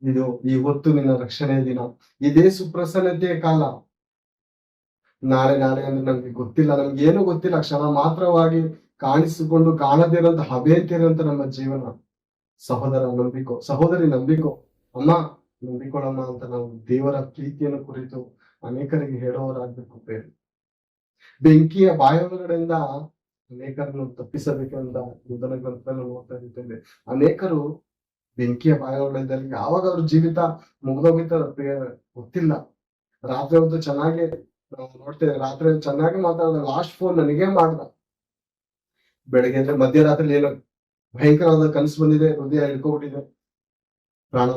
ಇದು ಇವತ್ತು ನಿನ್ನ ರಕ್ಷಣೆಯ ದಿನ, ಇದೇ ಸುಪ್ರಸನ್ನತೆಯ ಕಾಲ. ನಾಳೆ ಅಂದ್ರೆ ನಮ್ಗೆ ಗೊತ್ತಿಲ್ಲ, ನಮ್ಗೇನು ಗೊತ್ತಿಲ್ಲ. ಕ್ಷಣ ಮಾತ್ರವಾಗಿ ಕಾಣಿಸಿಕೊಂಡು ಕಾಣದೇ ಇರುವಂತ ಹಬೇಂತಿರುವಂತ ನಮ್ಮ ಜೀವನ. ಸಹೋದರಿ ನಂಬಿಕೋ, ಅಮ್ಮ ನಂಬಿಕೊಳ್ಳಮ್ಮ ಅಂತ ನಾವು ದೇವರ ಪ್ರೀತಿಯನ್ನು ಕುರಿತು ಅನೇಕರಿಗೆ ಹೇಳುವವರಾಗ್ಬೇಕು. ಬೇರೆ ಬೆಂಕಿಯ ಬಾಯೊಳಗಡೆಯಿಂದ ಅನೇಕರನ್ನು ತಪ್ಪಿಸಬೇಕೆಂದ ನೂತನ ಗ್ರಂಥವನ್ನು ನೋಡ್ತಾ ಇದ್ದೇವೆ. ಅನೇಕರು ಬೆಂಕಿಯ ಬಾಯೊಳಗಡೆದಲ್ಲಿ ಯಾವಾಗ ಅವ್ರ ಜೀವಿತ ಮುಗ್ದೋಗಿತ್ತ ಗೊತ್ತಿಲ್ಲ. ರಾತ್ರಿ ಹೊತ್ತು ಚೆನ್ನಾಗಿ ನಾವು ನೋಡ್ತೇವೆ, ರಾತ್ರಿ ಚೆನ್ನಾಗಿ ಮಾತಾಡಿದ, ಲಾಸ್ಟ್ ಫೋನ್ ನನಗೆ ಮಾಡ್ದ. ಬೆಳಗ್ಗೆ ಅಂದ್ರೆ ಮಧ್ಯರಾತ್ರಿ ಏನೋ ಭಯಂಕರವಾದ ಕನಸು ಬಂದಿದೆ, ಹೃದಯ ಹಿಡ್ಕೊಬಿಟ್ಟಿದೆ, ಪ್ರಾಣ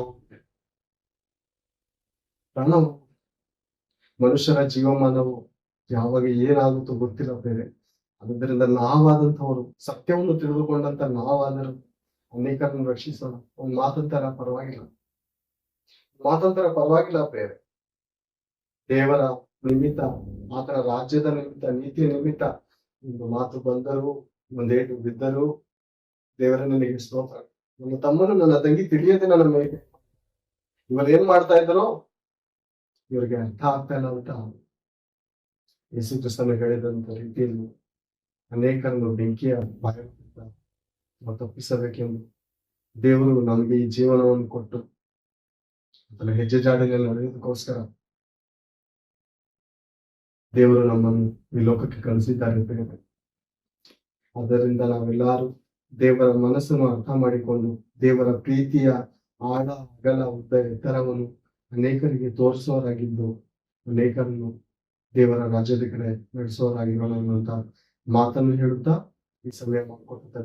ಮನುಷ್ಯರ ಜೀವಮಾನವು ಯಾವಾಗ ಏನಾಗುತ್ತೋ ಗೊತ್ತಿಲ್ಲ ಬೇರೆ. ಆದ್ದರಿಂದ ನಾವಾದಂಥವರು, ಸತ್ಯವನ್ನು ತಿಳಿದುಕೊಂಡಂತ ನಾವಾದರೂ ಅನೇಕರನ್ನು ರಕ್ಷಿಸೋಣ. ಒಂದು ಮಾತಂತರ ಪರವಾಗಿಲ್ಲ ಬೇರೆ. ದೇವರ ನಿಮಿತ್ತ, ಆತನ ರಾಜ್ಯದ ನಿಮಿತ್ತ, ನೀತಿಯ ನಿಮಿತ್ತ ಒಂದು ಮಾತು ಬಂದರೂ, ಒಂದೇಟು ಬಿದ್ದರೂ ದೇವರ ನಿನಗೆ ಸ್ತೋತ್ರ. ನನ್ನ ತಮ್ಮನು ನನ್ನ ತಂಗಿ ತಿಳಿಯದೆ ನನ್ನ ಮೇಲೆ ಇವರು ಏನ್ ಮಾಡ್ತಾ ಇದ್ದಾರೋ ಇವರಿಗೆ ಅರ್ಥ ಆಗ್ತಾ ಇಲ್ಲ ಅಂತ ಯೇಸು ಕ್ರಿಸ್ತನು ಹೇಳಿದಂತ ರೀತಿಯಲ್ಲಿ ಅನೇಕರನ್ನು ಬೆಂಕಿಯ ಭಯದಿಂದ ತಪ್ಪಿಸಬೇಕೆಂದು ದೇವರು ನಮಗೆ ಈ ಜೀವನವನ್ನು ಕೊಟ್ಟು ಅದರ ಹೆಜ್ಜೆ ಜಾಡಿನಲ್ಲಿ ನಡೆಯೋದಕ್ಕೋಸ್ಕರ ದೇವರು ನಮ್ಮನ್ನು ಈ ಲೋಕಕ್ಕೆ ಕಳಿಸಿದ್ದಾರೆ ಅಂತ ಹೇಳಿದೆ. ಆದ್ದರಿಂದ ನಾವೆಲ್ಲರೂ ದೇವರ ಮನಸ್ಸನ್ನು ಅರ್ಥ ಮಾಡಿಕೊಂಡು ದೇವರ ಪ್ರೀತಿಯ ಆಳ ಅಗಲ ಉದ್ದ ಎತ್ತರವನ್ನು ಅನೇಕರಿಗೆ ತೋರಿಸೋರಾಗಿದ್ದು ಅನೇಕರನ್ನು ದೇವರ ರಾಜ್ಯದ ಕಡೆ ನಡೆಸೋರಾಗಿರೋಣ ಅನ್ನುವಂತ ಮಾತನ್ನು ಹೇಳುತ್ತಾ ಈ ಸಮಯ ಮಾಡಿಕೊಟ್ಟ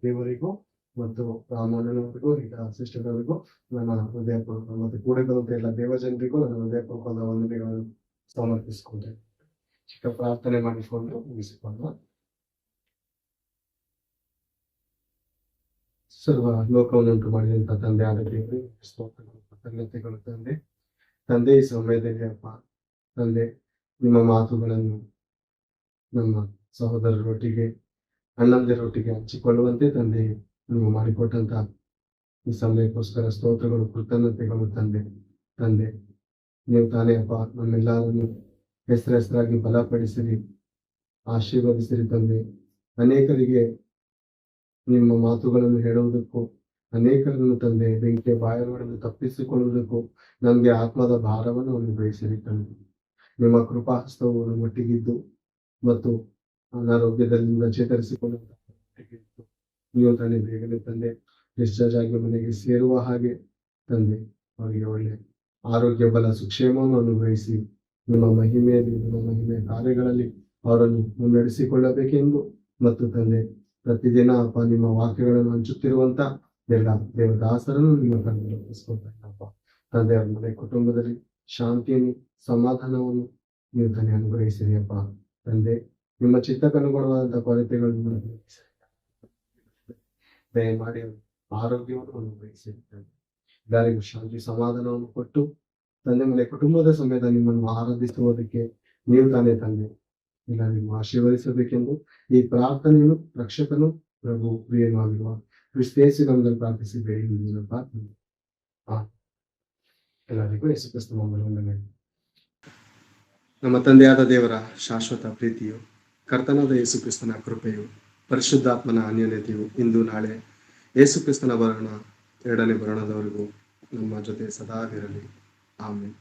ದೇವರಿಗೂ ಮತ್ತು ರಾಮಣ್ಣನವರಿಗೂ ಈಗ ಸಿಸ್ಟರ್ವರಿಗೂ ನನ್ನ ಹೃದಯಪೂರ್ವಕ ಮತ್ತೆ ಕೂಡಿದಂತ ಎಲ್ಲ ದೇವಜನರಿಗೂ ನನ್ನ ಹೃದಯಪೂರ್ವಕದ ವಂದನೆಗಳನ್ನು ಸಮರ್ಪಿಸಿಕೊಂಡೆ. ಚಿಕ್ಕ ಪ್ರಾರ್ಥನೆ ಮಾಡಿಕೊಂಡು ಮುಗಿಸಿಕೊಂಡು ಸರ್ವ ಲೋಕವನ್ನುಂಟು ಮಾಡಿದಂತ ತಂದೆ ಆದ ದೇವರೇ ಸ್ತೋತ್ರಗಳು ಕೃತಜ್ಞತೆಗಳು ತಂದೆ ಈ ಸಮಯದಲ್ಲಿ ಅಪ್ಪ ತಂದೆ ನಿಮ್ಮ ಮಾತುಗಳನ್ನು ನಮ್ಮ ಸಹೋದರರೊಟ್ಟಿಗೆ ಅಣ್ಣಂದಿರೊಟ್ಟಿಗೆ ಹಂಚಿಕೊಳ್ಳುವಂತೆ ತಂದೆ ನೀವು ಮಾಡಿಕೊಟ್ಟಂತ ಈ ಸಮಯಕ್ಕೋಸ್ಕರ ಸ್ತೋತ್ರಗಳು ಕೃತಜ್ಞತೆಗಳು ತಂದೆ ನೀವು ತಾನೇ ಅಪ್ಪ ನಮ್ಮೆಲ್ಲರನ್ನು ಹೆಸರಾಗಿ ಬಲಪಡಿಸಿರಿ, ಆಶೀರ್ವದಿಸಿರಿ ತಂದೆ. ಅನೇಕರಿಗೆ ನಿಮ್ಮ ಮಾತುಗಳನ್ನು ಹೇಳುವುದಕ್ಕೂ ಅನೇಕರನ್ನು ತಂದೆ ಬೆಂಕಿಯ ಬಾಯಗಳನ್ನು ತಪ್ಪಿಸಿಕೊಳ್ಳುವುದಕ್ಕೂ ನಮಗೆ ಆತ್ಮದ ಭಾರವನ್ನು ಅನುಭವಿಸಿರಿ ತಂದೆ. ನಿಮ್ಮ ಕೃಪಾಹಸ್ತವು ನಮ್ಮೊಟ್ಟಿಗಿದ್ದು ಮತ್ತು ಅನಾರೋಗ್ಯದಿಂದ ಚೇತರಿಸಿಕೊಳ್ಳುವಂತ ನೀವು ತಾನೇ ಬೇಗನೆ ತಂದೆ ಡಿಸ್ಚಾರ್ಜ್ ಆಗಿ ಮನೆಗೆ ಸೇರುವ ಹಾಗೆ ತಂದೆ ಅವರಿಗೆ ಒಳ್ಳೆ ಆರೋಗ್ಯ ಬಲ ಸುಕ್ಷೇಮವನ್ನು ಅನುಭವಿಸಿ ನಿಮ್ಮ ಮಹಿಮೆಯ ಕಾರ್ಯಗಳಲ್ಲಿ ಅವರನ್ನು ಮುನ್ನಡೆಸಿಕೊಳ್ಳಬೇಕೆಂದು ಮತ್ತು ತಂದೆ ಪ್ರತಿದಿನ ಅಪ್ಪ ನಿಮ್ಮ ವಾಕ್ಯಗಳನ್ನು ಹಂಚುತ್ತಿರುವಂತ ಎಲ್ಲ ದೇವದಾಸರನ್ನು ನಿಮ್ಮ ಕಣ್ಣಲ್ಲಿ ಒಪ್ಪಿಸ್ಕೊಳ್ತಾ ತಂದೆ ಅವ್ರ ಮನೆ ಕುಟುಂಬದಲ್ಲಿ ಶಾಂತಿಯನ್ನು ಸಮಾಧಾನವನ್ನು ನೀವು ತಾನೇ ಅನುಗ್ರಹಿಸಿರಿ ಅಪ್ಪ ತಂದೆ. ನಿಮ್ಮ ಚಿತ್ತಕ್ಕನುಗುಣವಾದಂತಹ ಕೊರತೆಗಳನ್ನು ದಯಮಾಡಿ ಆರೋಗ್ಯವನ್ನು ಅನುಗ್ರಹಿಸಿರಿ ತಂದೆ. ಎಲ್ಲರಿಗೂ ಶಾಂತಿ ಸಮಾಧಾನವನ್ನು ಕೊಟ್ಟು ತಂದೆ ಮನೆ ಕುಟುಂಬದ ಸಮೇತ ನಿಮ್ಮನ್ನು ಆರಾಧಿಸುವುದಕ್ಕೆ ನೀವು ತಾನೇ ತಂದೆ ಎಲ್ಲರಿಗೂ ಆಶೀರ್ವದಿಸಬೇಕೆಂದು ಈ ಪ್ರಾರ್ಥನೆಯನ್ನು ರಕ್ಷಕನು ಪ್ರಭು ಪ್ರಿಯನೂ ಆಗಿರುವ ಕ್ರಿಸ್ತೇಸು ನಮ್ಮನ್ನು ಪ್ರಾರ್ಥಿಸಿ ಬೇಡಿ ಪ್ರಾರ್ಥನೆ. ಎಲ್ಲರಿಗೂ ಯೇಸು ಕ್ರಿಸ್ತನ ವಂದನೆ. ನಮ್ಮ ತಂದೆಯಾದ ದೇವರ ಶಾಶ್ವತ ಪ್ರೀತಿಯು ಕರ್ತನಾದ ಯೇಸು ಕ್ರಿಸ್ತನ ಕೃಪೆಯು ಪರಿಶುದ್ಧಾತ್ಮನ ಅನ್ಯೋನ್ಯತೆಯು ಇಂದು ನಾಳೆ ಯೇಸು ಕ್ರಿಸ್ತನ ಎರಡನೇ ಬರಣದವರೆಗೂ ನಮ್ಮ ಜೊತೆ ಸದಾ ಇರಲಿ. ಆಮೆನ್.